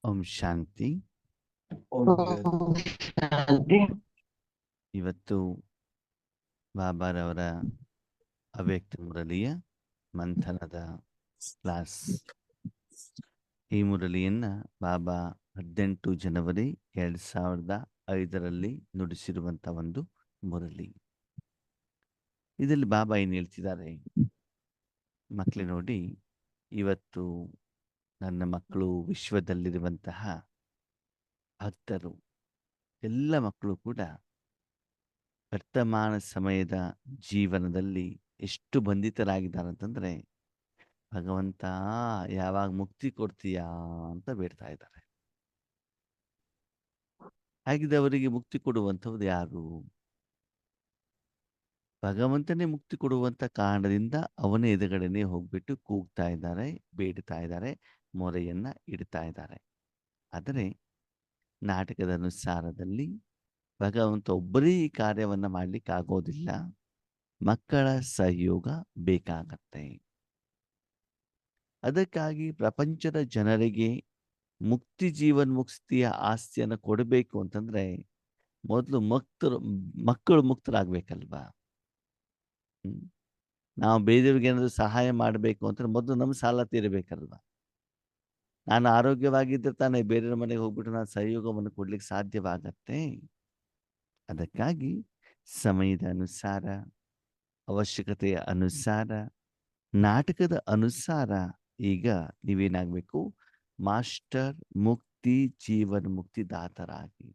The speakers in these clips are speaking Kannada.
ಓಂ ಶಾಂತಿ. ಓಂ ಶಾಂತಿ. ಇವತ್ತು ಬಾಬಾರವರ ಅವ್ಯಕ್ತ ಮುರಳಿಯ ಮಂಥನದ ಕ್ಲಾಸ್. ಈ ಮುರಳಿಯನ್ನ ಬಾಬಾ 18 ಜನವರಿ 2005 ನುಡಿಸಿರುವಂತ ಒಂದು ಮುರಳಿ. ಇದರಲ್ಲಿ ಬಾಬಾ ಏನು ಹೇಳ್ತಿದ್ದಾರೆ ಮಕ್ಕಳು ನೋಡಿ, ಇವತ್ತು ನನ್ನ ಮಕ್ಕಳು ವಿಶ್ವದಲ್ಲಿರುವಂತಹ ಭಕ್ತರು ಎಲ್ಲ ಮಕ್ಕಳು ಕೂಡ ವರ್ತಮಾನ ಸಮಯದ ಜೀವನದಲ್ಲಿ ಎಷ್ಟು ಬಂಧಿತರಾಗಿದ್ದಾರೆ ಅಂತಂದ್ರೆ, ಭಗವಂತ ಯಾವಾಗ ಮುಕ್ತಿ ಕೊಡ್ತೀಯಾ ಅಂತ ಬೇಡ್ತಾ ಇದ್ದಾರೆ. ಹಾಗಿದ್ದವರಿಗೆ ಮುಕ್ತಿ ಕೊಡುವಂಥವ್ರು ಯಾರು? ಭಗವಂತನೇ ಮುಕ್ತಿ ಕೊಡುವಂತ ಕಾರಣದಿಂದ ಅವನ ಎದುರುಗಡೆನೆ ಹೋಗ್ಬಿಟ್ಟು ಕೂಗ್ತಾ ಇದ್ದಾರೆ, ಬೇಡ್ತಾ ಇದ್ದಾರೆ, ಮೊರೆಯನ್ನ ಇಡ್ತಾ ಇದ್ದಾರೆ. ಆದರೆ ನಾಟಕದ ಅನುಸಾರದಲ್ಲಿ ಭಗವಂತ ಒಬ್ಬರೇ ಈ ಕಾರ್ಯವನ್ನ ಮಾಡ್ಲಿಕ್ಕೆ ಆಗೋದಿಲ್ಲ. ಮಕ್ಕಳ ಸಹಯೋಗ ಬೇಕಾಗತ್ತೆ. ಅದಕ್ಕಾಗಿ ಪ್ರಪಂಚದ ಜನರಿಗೆ ಮುಕ್ತಿ ಜೀವನ್ಮುಕ್ತಿಯ ಆಸ್ತಿಯನ್ನು ಕೊಡಬೇಕು ಅಂತಂದ್ರೆ ಮೊದಲು ಮಕ್ಕಳು ಮುಕ್ತರಾಗಬೇಕಲ್ವಾ? ನಾವು ಬೇರೆಯವ್ರಿಗೆ ಏನಾದರೂ ಸಹಾಯ ಮಾಡಬೇಕು ಅಂತಂದ್ರೆ ಮೊದಲು ನಮ್ಮ ಸಾಲ ತೀರಬೇಕಲ್ವಾ? ನಾನು ಆರೋಗ್ಯವಾಗಿದ್ದರೆ ತಾನೇ ಬೇರೆಯವ್ರ ಮನೆಗೆ ಹೋಗ್ಬಿಟ್ಟು ನಾನು ಸಹಯೋಗವನ್ನು ಕೊಡ್ಲಿಕ್ಕೆ ಸಾಧ್ಯವಾಗತ್ತೆ. ಅದಕ್ಕಾಗಿ ಸಮಯದ ಅನುಸಾರ, ಅವಶ್ಯಕತೆಯ ಅನುಸಾರ, ನಾಟಕದ ಅನುಸಾರ ಈಗ ನೀವೇನಾಗಬೇಕು? ಮಾಸ್ಟರ್ ಮುಕ್ತಿ ಜೀವನ್ ಮುಕ್ತಿ ದಾತರಾಗಿ.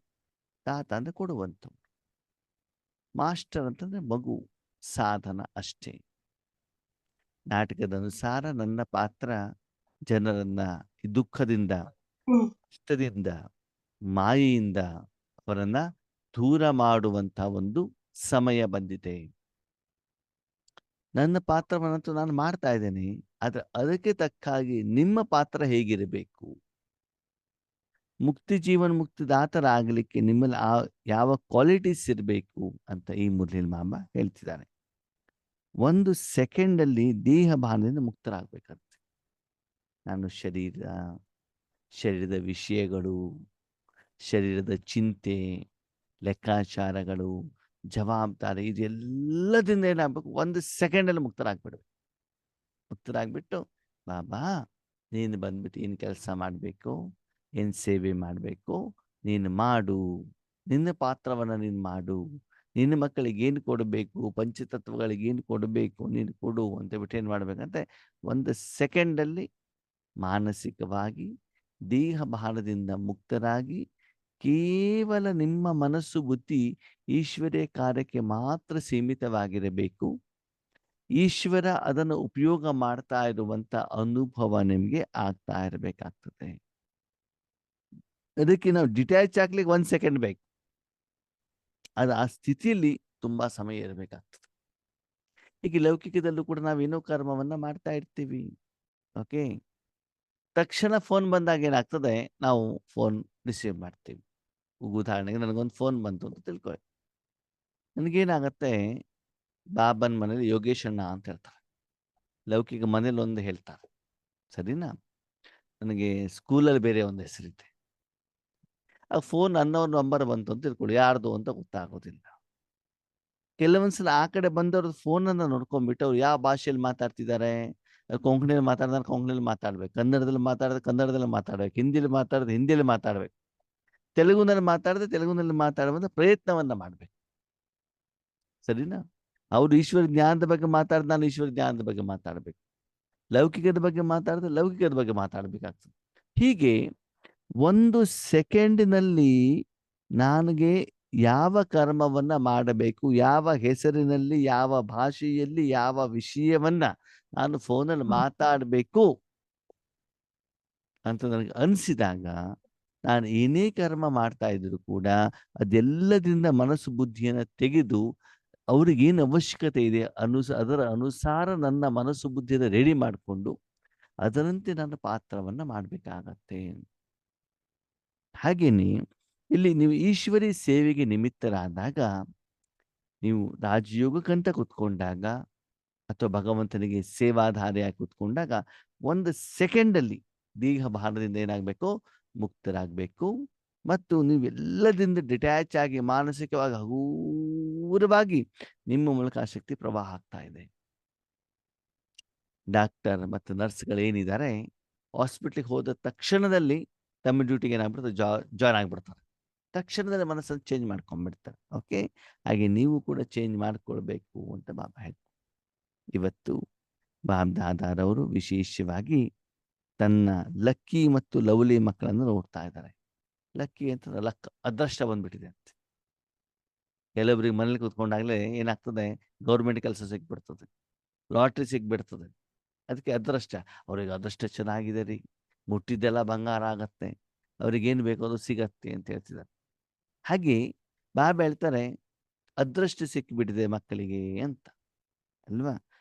ದಾತ ಅಂದ್ರೆ ಕೊಡುವಂಥವ್ರು, ಮಾಸ್ಟರ್ ಅಂತಂದ್ರೆ ಮಗು, ಸಾಧನ ಅಷ್ಟೇ. ನಾಟಕದ ಅನುಸಾರ ನನ್ನ ಪಾತ್ರ ಜನರನ್ನ ದುಃಖದಿಂದ, ಇಷ್ಟದಿಂದ, ಮಾಯೆಯಿಂದ ಅವರನ್ನ ದೂರ ಮಾಡುವಂತ ಒಂದು ಸಮಯ ಬಂದಿದೆ. ನನ್ನ ಪಾತ್ರವನ್ನಂತೂ ನಾನು ಮಾಡ್ತಾ ಇದ್ದೇನೆ, ಆದ್ರೆ ಅದಕ್ಕೆ ತಕ್ಕಾಗಿ ನಿಮ್ಮ ಪಾತ್ರ ಹೇಗಿರಬೇಕು? ಮುಕ್ತಿ ಜೀವನ್ ಮುಕ್ತಿದಾತರಾಗಲಿಕ್ಕೆ ನಿಮ್ಮಲ್ಲಿ ಯಾವ ಕ್ವಾಲಿಟೀಸ್ ಇರಬೇಕು ಅಂತ ಈ ಮುರಳಿಯಲ್ಲಿ ಮಾಮ ಹೇಳ್ತಿದ್ದಾನೆ. 1 ಸೆಕೆಂಡಲ್ಲಿ ದೇಹ ಭಾವನೆಯಿಂದ ಮುಕ್ತರಾಗಬೇಕಂತೆ. ನಾನು ಶರೀರದ ವಿಷಯಗಳು, ಶರೀರದ ಚಿಂತೆ, ಲೆಕ್ಕಾಚಾರಗಳು, ಜವಾಬ್ದಾರಿ, ಇದೆಲ್ಲದಿಂದ ಏನಾಗಬೇಕು? 1 ಸೆಕೆಂಡಲ್ಲಿ ಮುಕ್ತರಾಗ್ಬಿಡ್ಬೇಕು. ಮುಕ್ತರಾಗ್ಬಿಟ್ಟು, ಬಾಬಾ ನೀನು ಬಂದ್ಬಿಟ್ಟು ಏನು ಕೆಲಸ ಮಾಡಬೇಕು, ಏನು ಸೇವೆ ಮಾಡಬೇಕು, ನೀನು ಮಾಡು, ನಿನ್ನ ಪಾತ್ರವನ್ನು ನೀನು ಮಾಡು, ನಿನ್ನ ಮಕ್ಕಳಿಗೆ ಏನು ಕೊಡಬೇಕು, ಪಂಚತತ್ವಗಳಿಗೆ ಏನು ಕೊಡಬೇಕು ನೀನು ಕೊಡು ಅಂತ ಬಿಟ್ಟು ಏನು ಮಾಡಬೇಕಂತೆ 1 ಸೆಕೆಂಡಲ್ಲಿ ಮಾನಸಿಕವಾಗಿ ದೇಹ ಭಾರದಿಂದ ಮುಕ್ತರಾಗಿ ಕೇವಲ ನಿಮ್ಮ ಮನಸ್ಸು ಬುದ್ಧಿ ಈಶ್ವರ್ಯ ಕಾರ್ಯಕ್ಕೆ ಮಾತ್ರ ಸೀಮಿತವಾಗಿರಬೇಕು. ಈಶ್ವರ ಅದನ್ನು ಉಪಯೋಗ ಮಾಡ್ತಾ ಇರುವಂತ ಅನುಭವ ನಿಮಗೆ ಆಗ್ತಾ ಇರಬೇಕಾಗ್ತದೆ. ಅದಕ್ಕೆ ನಾವು ಡಿಟ್ಯಾಚ್ ಆಗ್ಲಿಕ್ಕೆ 1 ಸೆಕೆಂಡ್ ಬೇಕು. ಅದು ಆ ಸ್ಥಿತಿಯಲ್ಲಿ ತುಂಬಾ ಸಮಯ ಇರಬೇಕಾಗ್ತದೆ. ಈಗ ಲೌಕಿಕದಲ್ಲೂ ಕೂಡ ನಾವೇನೋ ಕರ್ಮವನ್ನ ಮಾಡ್ತಾ ಇರ್ತೀವಿ. ಓಕೆ, ತಕ್ಷಣ ಫೋನ್ ಬಂದಾಗ ಏನಾಗ್ತದೆ, ನಾವು ಫೋನ್ ರಿಸೀವ್ ಮಾಡ್ತೀವಿ. ಉದಾಹರಣೆಗೆ ನನಗೊಂದು ಫೋನ್ ಬಂತು ಅಂತ ತಿಳ್ಕೊಳ್ಳಿ. ನನಗೇನಾಗತ್ತೆ, ಬಾಬನ್ ಮನೇಲಿ ಯೋಗೇಶ್ ಅಣ್ಣ ಅಂತ ಹೇಳ್ತಾರೆ, ಲೌಕಿಕ ಮನೇಲಿ ಒಂದು ಹೇಳ್ತಾರೆ, ಸರಿನಾ? ನನಗೆ ಸ್ಕೂಲಲ್ಲಿ ಬೇರೆ ಒಂದು ಹೆಸರಿದೆ. ಆ ಫೋನ್ ಅನ್ನೋನ್ ನಂಬರ್ ಬಂತು ಅಂತ ತಿಳ್ಕೊಳ್ಳಿ, ಯಾರ್ದು ಅಂತ ಗೊತ್ತಾಗೋದಿಲ್ಲ. ಕೆಲವೊಂದ್ಸಲ ಆ ಕಡೆ ಬಂದವ್ರ ಫೋನನ್ನು ನೋಡ್ಕೊಂಡ್ಬಿಟ್ಟು ಅವ್ರು ಯಾವ ಭಾಷೆಯಲ್ಲಿ ಮಾತಾಡ್ತಿದ್ದಾರೆ, ಕೊಂಕಣಿಯಲ್ಲಿ ಮಾತಾಡಿದ್ರೆ ಕೊಂಕಣಿಯಲ್ಲಿ ಮಾತಾಡ್ಬೇಕು, ಕನ್ನಡದಲ್ಲಿ ಮಾತಾಡಿದ್ರೆ ಕನ್ನಡದಲ್ಲಿ ಮಾತಾಡ್ಬೇಕು, ಹಿಂದಿಯಲ್ಲಿ ಮಾತಾಡಿದ್ರೆ ಹಿಂದಿಯಲ್ಲಿ ಮಾತಾಡ್ಬೇಕು, ತೆಲುಗುನಲ್ಲಿ ಮಾತಾಡಿದ್ರೆ ತೆಲುಗುನಲ್ಲಿ ಮಾತಾಡುವಂತ ಪ್ರಯತ್ನವನ್ನ ಮಾಡ್ಬೇಕು, ಸರಿನಾ? ಅವ್ರು ಈಶ್ವರ ಜ್ಞಾನದ ಬಗ್ಗೆ ಮಾತಾಡಿದ್ರೆ ನಾನು ಈಶ್ವರ ಜ್ಞಾನದ ಬಗ್ಗೆ ಮಾತಾಡ್ಬೇಕು, ಲೌಕಿಕದ ಬಗ್ಗೆ ಮಾತಾಡಿದ್ರೆ ಲೌಕಿಕದ ಬಗ್ಗೆ ಮಾತಾಡ್ಬೇಕಾಗ್ತದೆ. ಹೀಗೆ 1 ಸೆಕೆಂಡಿನಲ್ಲಿ ನನಗೆ ಯಾವ ಕರ್ಮವನ್ನ ಮಾಡಬೇಕು, ಯಾವ ಹೆಸರಿನಲ್ಲಿ, ಯಾವ ಭಾಷೆಯಲ್ಲಿ, ಯಾವ ವಿಷಯವನ್ನ ನಾನು ಫೋನಲ್ಲಿ ಮಾತಾಡಬೇಕು ಅಂತ ನನಗೆ ಅನಿಸಿದಾಗ, ನಾನು ಏನೇ ಕರ್ಮ ಮಾಡ್ತಾ ಇದ್ರು ಕೂಡ ಅದೆಲ್ಲದಿಂದ ಮನಸ್ಸು ಬುದ್ಧಿಯನ್ನು ತೆಗೆದು ಅವ್ರಿಗೇನು ಅವಶ್ಯಕತೆ ಇದೆ ಅದರ ಅನುಸಾರ ನನ್ನ ಮನಸ್ಸು ಬುದ್ಧಿಯನ್ನು ರೆಡಿ ಮಾಡಿಕೊಂಡು ಅದರಂತೆ ನನ್ನ ಪಾತ್ರವನ್ನ ಮಾಡಬೇಕಾಗತ್ತೆ. ಹಾಗೇನೆ ಇಲ್ಲಿ ನೀವು ಈಶ್ವರಿ ಸೇವೆಗೆ ನಿಮಿತ್ತರಾದಾಗ, ನೀವು ರಾಜಯೋಗಕ್ಕಂತ ಕುತ್ಕೊಂಡಾಗ ಅಥವಾ ಭಗವಂತನಿಗೆ ಸೇವಾಧಾರಿಯಾಗಿ ಕುತ್ಕೊಂಡಾಗ 1 ಸೆಕೆಂಡಲ್ಲಿ ದೇಹ ಭಾರದಿಂದ ಏನಾಗಬೇಕು, ಮುಕ್ತರಾಗಬೇಕು. ಮತ್ತು ನೀವೆಲ್ಲದಿಂದ ಡಿಟ್ಯಾಚ್ ಆಗಿ ಮಾನಸಿಕವಾಗಿ ಹಗೂರವಾಗಿ ನಿಮ್ಮ ಮೂಲಕ ಆ ಶಕ್ತಿ ಪ್ರವಾಹ ಆಗ್ತಾ ಇದೆ. ಡಾಕ್ಟರ್ ಮತ್ತು ನರ್ಸ್ಗಳು ಏನಿದ್ದಾರೆ, ಹಾಸ್ಪಿಟ್ಲಿಗೆ ಹೋದ ತಕ್ಷಣದಲ್ಲಿ ತಮ್ಮ ಡ್ಯೂಟಿಗೆ ಏನಾಗ್ಬಿಡ್ತಾರೆ, ಜಾಯ್ನ್ ಆಗಿಬಿಡ್ತಾರೆ. ತಕ್ಷಣದಲ್ಲಿ ಮನಸ್ಸನ್ನು ಚೇಂಜ್ ಮಾಡ್ಕೊಂಡ್ಬಿಡ್ತಾರೆ. ಓಕೆ, ಹಾಗೆ ನೀವು ಕೂಡ ಚೇಂಜ್ ಮಾಡ್ಕೊಳ್ಬೇಕು ಅಂತ ಬಾಬಾ ಹೇಳ್ತಾರೆ. ಇವತ್ತು ಬಾಬ್ ದಾದಾರವರು ವಿಶೇಷವಾಗಿ ತನ್ನ ಲಕ್ಕಿ ಮತ್ತು ಲವ್ಲಿ ಮಕ್ಕಳನ್ನು ನೋಡ್ತಾ ಇದ್ದಾರೆ. ಲಕ್ಕಿ ಅಂತಂದ್ರೆ ಲಕ್, ಅದೃಷ್ಟ ಬಂದ್ಬಿಟ್ಟಿದೆ ಅಂತ. ಕೆಲವರಿಗೆ ಮನೇಲಿ ಕೂತ್ಕೊಂಡಾಗಲೇ ಏನಾಗ್ತದೆ, ಗೌರ್ಮೆಂಟ್ ಕೆಲಸ ಸಿಕ್ಬಿಡ್ತದೆ, ಲಾಟ್ರಿ ಸಿಕ್ಬಿಡ್ತದೆ. ಅದಕ್ಕೆ ಅದೃಷ್ಟ. ಅವ್ರಿಗೆ ಅದೃಷ್ಟ ಚೆನ್ನಾಗಿದೆ ರೀ, ಮುಟ್ಟಿದ್ದೆಲ್ಲ ಬಂಗಾರ ಆಗತ್ತೆ, ಅವ್ರಿಗೇನು ಬೇಕೋ ಅದು ಸಿಗತ್ತೆ ಅಂತ ಹೇಳ್ತಿದ್ದಾರೆ. ಹಾಗೆ ಬಾಬಾ ಹೇಳ್ತಾರೆ, ಅದೃಷ್ಟ ಸಿಕ್ಕಿಬಿಟ್ಟಿದೆ ಮಕ್ಕಳಿಗೆ ಅಂತ ಅಲ್ವಾ.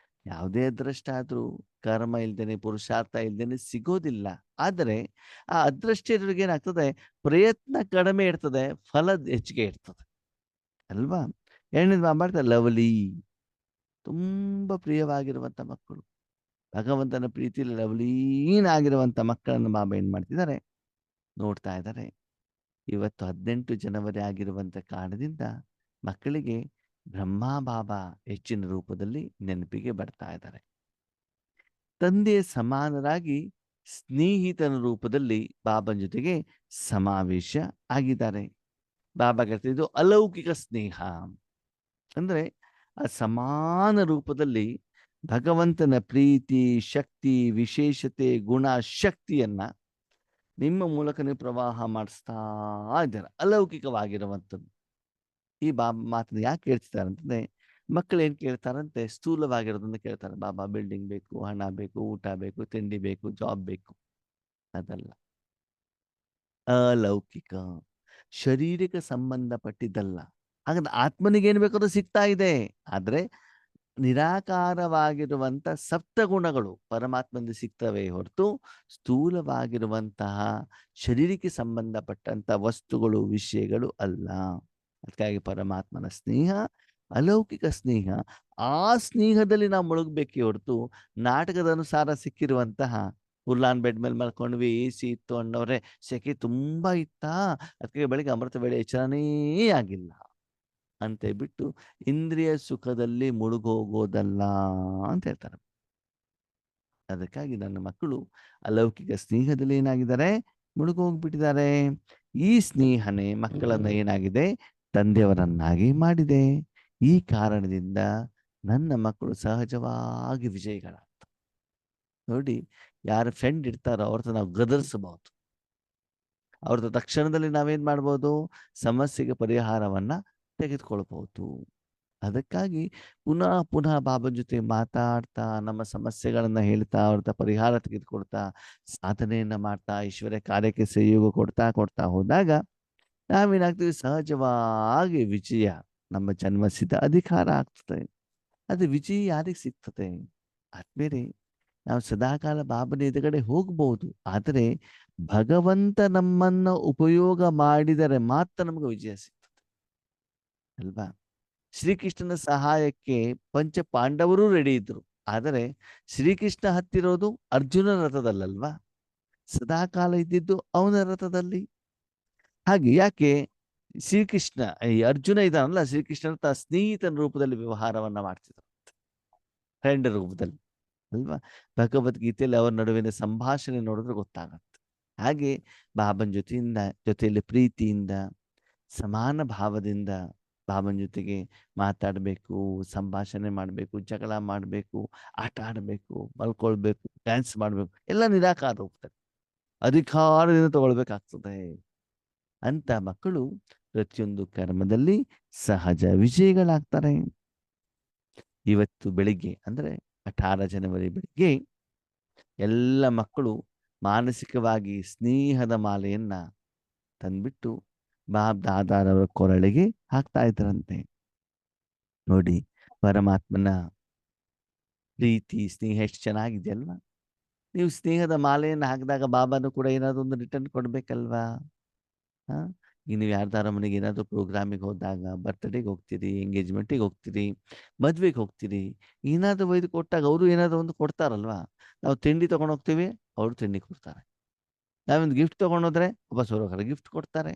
ಯಾವುದೇ ಅದೃಷ್ಟ ಆದರೂ ಕರ್ಮ ಇಲ್ದೇನೆ, ಪುರುಷಾರ್ಥ ಇಲ್ದೇನೆ ಸಿಗೋದಿಲ್ಲ. ಆದರೆ ಆ ಅದೃಷ್ಟ ಇರೋರಿಗೆ ಏನಾಗ್ತದೆ, ಪ್ರಯತ್ನ ಕಡಿಮೆ ಇರ್ತದೆ, ಫಲ ಹೆಚ್ಚಿಗೆ ಇರ್ತದೆ ಅಲ್ವಾ. ಎರಡನೇದು ಮಾಡ್ತಾರೆ ಲವ್ಲಿ, ತುಂಬ ಪ್ರಿಯವಾಗಿರುವಂಥ ಮಕ್ಕಳು, ಭಗವಂತನ ಪ್ರೀತಿಯಲ್ಲಿ ಲವ್ಲೀನ್ ಆಗಿರುವಂಥ ಮಕ್ಕಳನ್ನು ಬಾಬಾ ಏನು ಮಾಡ್ತಿದ್ದಾರೆ, ನೋಡ್ತಾ ಇದ್ದಾರೆ. ಇವತ್ತು 18 ಜನವರಿ ಆಗಿರುವಂಥ ಕಾರಣದಿಂದ ಮಕ್ಕಳಿಗೆ ಬ್ರಹ್ಮ ಬಾಬಾ ಹೆಚ್ಚಿನ ರೂಪದಲ್ಲಿ ನೆನಪಿಗೆ ಬರ್ತಾ ಇದ್ದಾರೆ. ತಂದೆಯ ಸಮಾನರಾಗಿ ಸ್ನೇಹಿತನ ರೂಪದಲ್ಲಿ ಬಾಬನ ಜೊತೆಗೆ ಸಮಾವೇಶ ಆಗಿದ್ದಾರೆ. ಬಾಬಾ ಹೇಳ್ತಿದ್ದು ಅಲೌಕಿಕ ಸ್ನೇಹ ಅಂದರೆ ಆ ಸಮಾನ ರೂಪದಲ್ಲಿ ಭಗವಂತನ ಪ್ರೀತಿ, ಶಕ್ತಿ, ವಿಶೇಷತೆ, ಗುಣ, ಶಕ್ತಿಯನ್ನ ನಿಮ್ಮ ಮೂಲಕ ನೀವು ಪ್ರವಾಹ ಮಾಡಿಸ್ತಾ ಇದ್ದಾರೆ, ಅಲೌಕಿಕವಾಗಿರುವಂಥದ್ದು. ಈ ಬಾಬಾ ಮಾತನ್ನ ಯಾಕೆ ಕೇಳ್ತಿದ್ದಾರೆ ಅಂತಂದ್ರೆ, ಮಕ್ಕಳು ಏನು ಕೇಳ್ತಾರಂತೆ, ಸ್ಥೂಲವಾಗಿರೋದನ್ನ ಕೇಳ್ತಾರೆ. ಬಾಬಾ ಬಿಲ್ಡಿಂಗ್ ಬೇಕು, ಹಣ ಬೇಕು, ಊಟ ಬೇಕು, ತಿಂಡಿ ಬೇಕು, ಜಾಬ್ ಬೇಕು. ಅದಲ್ಲ, ಅಲೌಕಿಕ, ಶರೀರಕ್ಕೆ ಸಂಬಂಧಪಟ್ಟಿದ್ದಲ್ಲ. ಹಾಗಾದ್ರೆ ಆತ್ಮನಿಗೆ ಏನು ಬೇಕೋ ಅದು ಸಿಗ್ತಾ ಇದೆ. ಆದರೆ ನಿರಾಕಾರವಾಗಿರುವಂಥ ಸಪ್ತಗುಣಗಳು ಪರಮಾತ್ಮನಿಂದ ಸಿಗ್ತವೆ ಹೊರತು ಸ್ಥೂಲವಾಗಿರುವಂತಹ ಶರೀರಕ್ಕೆ ಸಂಬಂಧಪಟ್ಟಂಥ ವಸ್ತುಗಳು, ವಿಷಯಗಳು ಅಲ್ಲ. ಅದಕ್ಕಾಗಿ ಪರಮಾತ್ಮನ ಸ್ನೇಹ ಅಲೌಕಿಕ ಸ್ನೇಹ. ಆ ಸ್ನೇಹದಲ್ಲಿ ನಾವು ಮುಳುಗಬೇಕೇ ಹೊರತು ನಾಟಕದ ಅನುಸಾರ ಸಿಕ್ಕಿರುವಂತಹ ಉರ್ಲಾನ್ ಬೆಡ್ ಮೇಲೆ ಮಲ್ಕೊಂಡ್ವಿ, ಎ ಸಿ ಇತ್ತು ಅನ್ನೋರೆ, ಸೆಕೆ ತುಂಬ ಇತ್ತಾ, ಅದಕ್ಕೆ ಬೆಳಿಗ್ಗೆ ಅಮೃತ ವೇಳೆ ಎಚ್ಚರನೇ ಆಗಿಲ್ಲ ಅಂತ ಬಿಟ್ಟು ಇಂದ್ರಿಯ ಸುಖದಲ್ಲಿ ಮುಳುಗೋಗೋದಲ್ಲ ಅಂತ ಹೇಳ್ತಾರೆ. ಅದಕ್ಕಾಗಿ ನನ್ನ ಮಕ್ಕಳು ಅಲೌಕಿಕ ಸ್ನೇಹದಲ್ಲಿ ಏನಾಗಿದ್ದಾರೆ, ಮುಳುಗೋಗ್ಬಿಟ್ಟಿದ್ದಾರೆ. ಈ ಸ್ನೇಹನೇ ಮಕ್ಕಳನ್ನ ಏನಾಗಿದೆ, ತಂದೆಯವರನ್ನಾಗಿ ಮಾಡಿದೆ. ಈ ಕಾರಣದಿಂದ ನನ್ನ ಮಕ್ಕಳು ಸಹಜವಾಗಿ ವಿಜಯಿಗಳಾಗ್ತವೆ. ನೋಡಿ, ಯಾರ ಫ್ರೆಂಡ್ ಇರ್ತಾರೋ ಅವ್ರದ್ದು ನಾವು ಗದರಿಸಬಹುದು, ಅವ್ರದ್ದು ತಕ್ಷಣದಲ್ಲಿ ನಾವೇನ್ ಮಾಡ್ಬೋದು, ಸಮಸ್ಯೆಗೆ ಪರಿಹಾರವನ್ನ ತೆಗೆದುಕೊಳ್ಬಹುದು. ಅದಕ್ಕಾಗಿ ಪುನಃ ಪುನಃ ಬಾಬನ ಜೊತೆ ಮಾತಾಡ್ತಾ, ನಮ್ಮ ಸಮಸ್ಯೆಗಳನ್ನ ಹೇಳ್ತಾ, ಅವ್ರದ್ದು ಪರಿಹಾರ ತೆಗೆದುಕೊಡ್ತಾ, ಸಾಧನೆಯನ್ನ ಮಾಡ್ತಾ, ಈಶ್ವರ ಕಾರ್ಯಕ್ಕೆ ಸಹಯೋಗ ಕೊಡ್ತಾ ಕೊಡ್ತಾ ಹೋದಾಗ ನಾವೇನಾಗ್ತೀವಿ, ಸಹಜವಾಗಿ ವಿಜಯ ನಮ್ಮ ಜನ್ಮಸಿದ್ಧ ಅಧಿಕಾರ ಆಗ್ತದೆ. ಅದು ವಿಜಯ ಯಾರಿಗೆ ಸಿಗ್ತದೆ ಆದ್ಮೇಲೆ ನಾವು ಸದಾಕಾಲ ಬಾಬನ ಎದುರುಗಡೆ ಹೋಗ್ಬಹುದು. ಆದರೆ ಭಗವಂತ ನಮ್ಮನ್ನ ಉಪಯೋಗ ಮಾಡಿದರೆ ಮಾತ್ರ ನಮಗೆ ವಿಜಯ ಸಿಗ್ತದೆ ಅಲ್ವಾ. ಶ್ರೀಕೃಷ್ಣನ ಸಹಾಯಕ್ಕೆ ಪಂಚ ಪಾಂಡವರು ರೆಡಿ ಇದ್ರು. ಆದರೆ ಶ್ರೀಕೃಷ್ಣ ಹತ್ತಿರೋದು ಅರ್ಜುನ ರಥದಲ್ಲಲ್ವಾ, ಸದಾಕಾಲ ಇದ್ದಿದ್ದು ಅವನ ರಥದಲ್ಲಿ. ಹಾಗೆ ಯಾಕೆ ಶ್ರೀಕೃಷ್ಣ, ಈ ಅರ್ಜುನ ಇದಾನಲ್ಲ, ಶ್ರೀಕೃಷ್ಣನ ಸ್ನೇಹಿತನ ರೂಪದಲ್ಲಿ ವ್ಯವಹಾರವನ್ನ ಮಾಡ್ತಿದ್ರು, ಫ್ರೆಂಡ್ ರೂಪದಲ್ಲಿ ಅಲ್ವಾ. ಭಗವದ್ಗೀತೆಯಲ್ಲಿ ಅವರ ನಡುವಿನ ಸಂಭಾಷಣೆ ನೋಡಿದ್ರೆ ಗೊತ್ತಾಗತ್ತೆ. ಹಾಗೆ ಬಾಬನ ಜೊತೆಯಲ್ಲಿ ಪ್ರೀತಿಯಿಂದ, ಸಮಾನ ಭಾವದಿಂದ ಬಾಬನ ಜೊತೆಗೆ ಮಾತಾಡಬೇಕು, ಸಂಭಾಷಣೆ ಮಾಡಬೇಕು, ಜಗಳ ಮಾಡಬೇಕು, ಆಟ ಆಡಬೇಕು, ಮಲ್ಕೊಳ್ಬೇಕು, ಡ್ಯಾನ್ಸ್ ಮಾಡಬೇಕು, ಎಲ್ಲ ನಿರಾಕಾರ ಹೋಗ್ತಾರೆ, ಅಧಿಕಾರದಿಂದ ತಗೊಳ್ಬೇಕಾಗ್ತದೆ ಅಂತ ಮಕ್ಕಳು ಪ್ರತಿಯೊಂದು ಕರ್ಮದಲ್ಲಿ ಸಹಜ ವಿಜಯಿಗಳಾಗ್ತಾರೆ. ಇವತ್ತು ಬೆಳಿಗ್ಗೆ ಅಂದ್ರೆ 18 ಜನವರಿ ಬೆಳಿಗ್ಗೆ ಎಲ್ಲ ಮಕ್ಕಳು ಮಾನಸಿಕವಾಗಿ ಸ್ನೇಹದ ಮಾಲೆಯನ್ನ ತಂದ್ಬಿಟ್ಟು ಬಾಬ್ ದಾದಾರವರ ಕೊರಳಿಗೆ ಹಾಕ್ತಾ ಇದ್ರಂತೆ. ನೋಡಿ, ಪರಮಾತ್ಮನ ಪ್ರೀತಿ ಸ್ನೇಹ ಎಷ್ಟು ಚೆನ್ನಾಗಿದೆ ಅಲ್ವಾ. ನೀವು ಸ್ನೇಹದ ಮಾಲೆಯನ್ನು ಹಾಕಿದಾಗ ಬಾಬಾನು ಕೂಡ ಏನಾದ್ರು ಒಂದು ರಿಟರ್ನ್ ಕೊಡ್ಬೇಕಲ್ವಾ. ಹಾ, ಈಗ ನೀವು ಯಾರ್ದಾರ ಮನೆಗೆ ಏನಾದರೂ ಪ್ರೋಗ್ರಾಮಿಗೆ ಹೋದಾಗ, ಬರ್ತ್ಡೇಗೆ ಹೋಗ್ತೀರಿ, ಎಂಗೇಜ್ಮೆಂಟಿಗೆ ಹೋಗ್ತೀರಿ, ಮದ್ವೆಗೆ ಹೋಗ್ತೀರಿ, ಏನಾದರೂ ಒಯ್ದು ಕೊಟ್ಟಾಗ ಅವರು ಏನಾದರೂ ಒಂದು ಕೊಡ್ತಾರಲ್ವಾ. ನಾವು ತಿಂಡಿ ತಗೊಂಡು ಹೋಗ್ತೀವಿ, ಅವರು ತಿಂಡಿ ಕೊಡ್ತಾರೆ. ನಾವೊಂದು ಗಿಫ್ಟ್ ತಗೊಂಡೋದ್ರೆ ವಾಪಸ್ ಹೋಗ್ಬೇಕಾದ್ರೆ ಗಿಫ್ಟ್ ಕೊಡ್ತಾರೆ.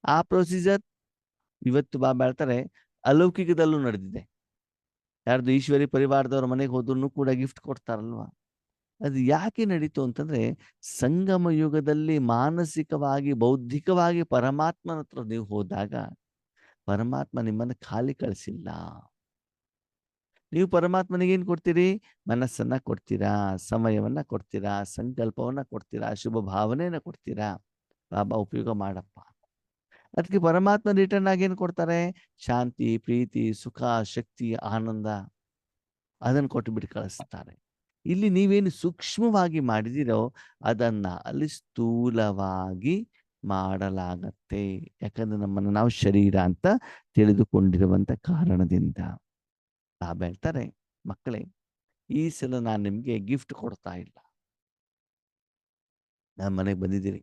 ಆ ಪ್ರೊಸೀಜರ್ ಇವತ್ತು ಬಾಬಾ ಹೇಳ್ತಾರೆ ಅಲೌಕಿಕದಲ್ಲೂ ನಡೆದಿದೆ. ಯಾರ್ದು ಈಶ್ವರಿ ಪರಿವಾರದವ್ರ ಮನೆಗೆ ಹೋದ್ರೂ ಕೂಡ ಗಿಫ್ಟ್ ಕೊಡ್ತಾರಲ್ವಾ. ಅದು ಯಾಕೆ ನಡೀತು ಅಂತಂದ್ರೆ, ಸಂಗಮ ಯುಗದಲ್ಲಿ ಮಾನಸಿಕವಾಗಿ ಬೌದ್ಧಿಕವಾಗಿ ಪರಮಾತ್ಮನ ಹತ್ರ ನೀವು ಹೋದಾಗ ಪರಮಾತ್ಮ ನಿಮ್ಮನ್ನು ಖಾಲಿ ಕಳಿಸಿಲ್ಲ. ನೀವು ಪರಮಾತ್ಮನಿಗೆ ಏನ್ ಕೊಡ್ತೀರಿ? ಮನಸ್ಸನ್ನ ಕೊಡ್ತೀರಾ, ಸಮಯವನ್ನ ಕೊಡ್ತೀರಾ, ಸಂಕಲ್ಪವನ್ನ ಕೊಡ್ತೀರಾ, ಶುಭ ಭಾವನೆಯನ್ನ ಕೊಡ್ತೀರಾ. ಬಾಬಾ ಉಪಯೋಗ ಮಾಡಪ್ಪ. ಅದಕ್ಕೆ ಪರಮಾತ್ಮ ರಿಟರ್ನ್ ಆಗಿ ಏನ್ ಕೊಡ್ತಾರೆ? ಶಾಂತಿ, ಪ್ರೀತಿ, ಸುಖ, ಶಕ್ತಿ, ಆನಂದ ಅದನ್ನು ಕೊಟ್ಟು ಬಿಟ್ಟು ಕಳಿಸ್ತಾರೆ. ಇಲ್ಲಿ ನೀವೇನು ಸೂಕ್ಷ್ಮವಾಗಿ ಮಾಡಿದಿರೋ ಅದನ್ನ ಅಲ್ಲಿ ಸ್ಥೂಲವಾಗಿ ಮಾಡಲಾಗತ್ತೆ. ಯಾಕಂದ್ರೆ ನಮ್ಮನ್ನು ನಾವು ಶರೀರ ಅಂತ ತಿಳಿದುಕೊಂಡಿರುವಂತ ಕಾರಣದಿಂದ. ಬಾಬಾ ಹೇಳ್ತಾರೆ, ಮಕ್ಕಳೇ, ಈ ಸಲ ನಾನು ನಿಮ್ಗೆ ಗಿಫ್ಟ್ ಕೊಡ್ತಾ ಇಲ್ಲ. ನಮ್ಮ ಮನೆಗೆ ಬಂದಿದ್ದೀರಿ,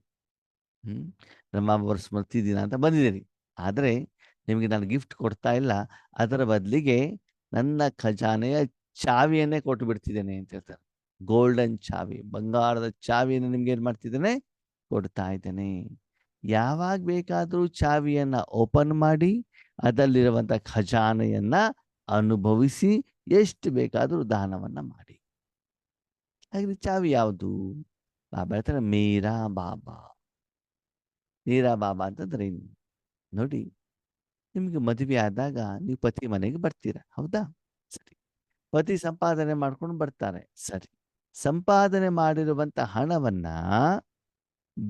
ಬ್ರಹ್ಮಾವರ ಸ್ಮೃತಿ ದಿನ ಅಂತ ಬಂದಿದ್ದೀರಿ. ಆದರೆ ನಿಮಗೆ ನಾನು ಗಿಫ್ಟ್ ಕೊಡ್ತಾ ಇಲ್ಲ. ಅದರ ಬದಲಿಗೆ ನನ್ನ ಖಜಾನೆಯ ಚಾವಿಯನ್ನೇ ಕೊಟ್ಟು ಬಿಡ್ತಿದ್ದೇನೆ ಅಂತ ಹೇಳ್ತಾರೆ. ಗೋಲ್ಡನ್ ಚಾವಿ, ಬಂಗಾರದ ಚಾವಿಯನ್ನು ನಿಮ್ಗೆ ಏನ್ ಮಾಡ್ತಿದ್ದೇನೆ? ಕೊಡ್ತಾ ಇದ್ದೇನೆ. ಯಾವಾಗ ಬೇಕಾದರೂ ಚಾವಿಯನ್ನ ಓಪನ್ ಮಾಡಿ ಅದರಲ್ಲಿರುವಂತ ಖಜಾನೆಯನ್ನ ಅನುಭವಿಸಿ ಎಷ್ಟು ಬೇಕಾದರೂ ದಾನವನ್ನ ಮಾಡಿ. ಹಾಗೆ ಚಾವಿ ಯಾವುದು? ಬಾಬಾ ಹೇಳ್ತಾರೆ ಮೇರಾ ಬಾಬಾ. ಮೇರಾ ಬಾಬಾ ಅಂತಂದ್ರೆ ಏನು? ನೋಡಿ, ನಿಮ್ಗೆ ಮದುವೆ ಆದಾಗ ನೀವು ಪತಿ ಮನೆಗೆ ಬರ್ತೀರಾ, ಹೌದಾ? ಸರಿ. ಪತಿ ಸಂಪಾದನೆ ಮಾಡ್ಕೊಂಡು ಬರ್ತಾರೆ, ಸರಿ. ಸಂಪಾದನೆ ಮಾಡಿರುವಂತ ಹಣವನ್ನ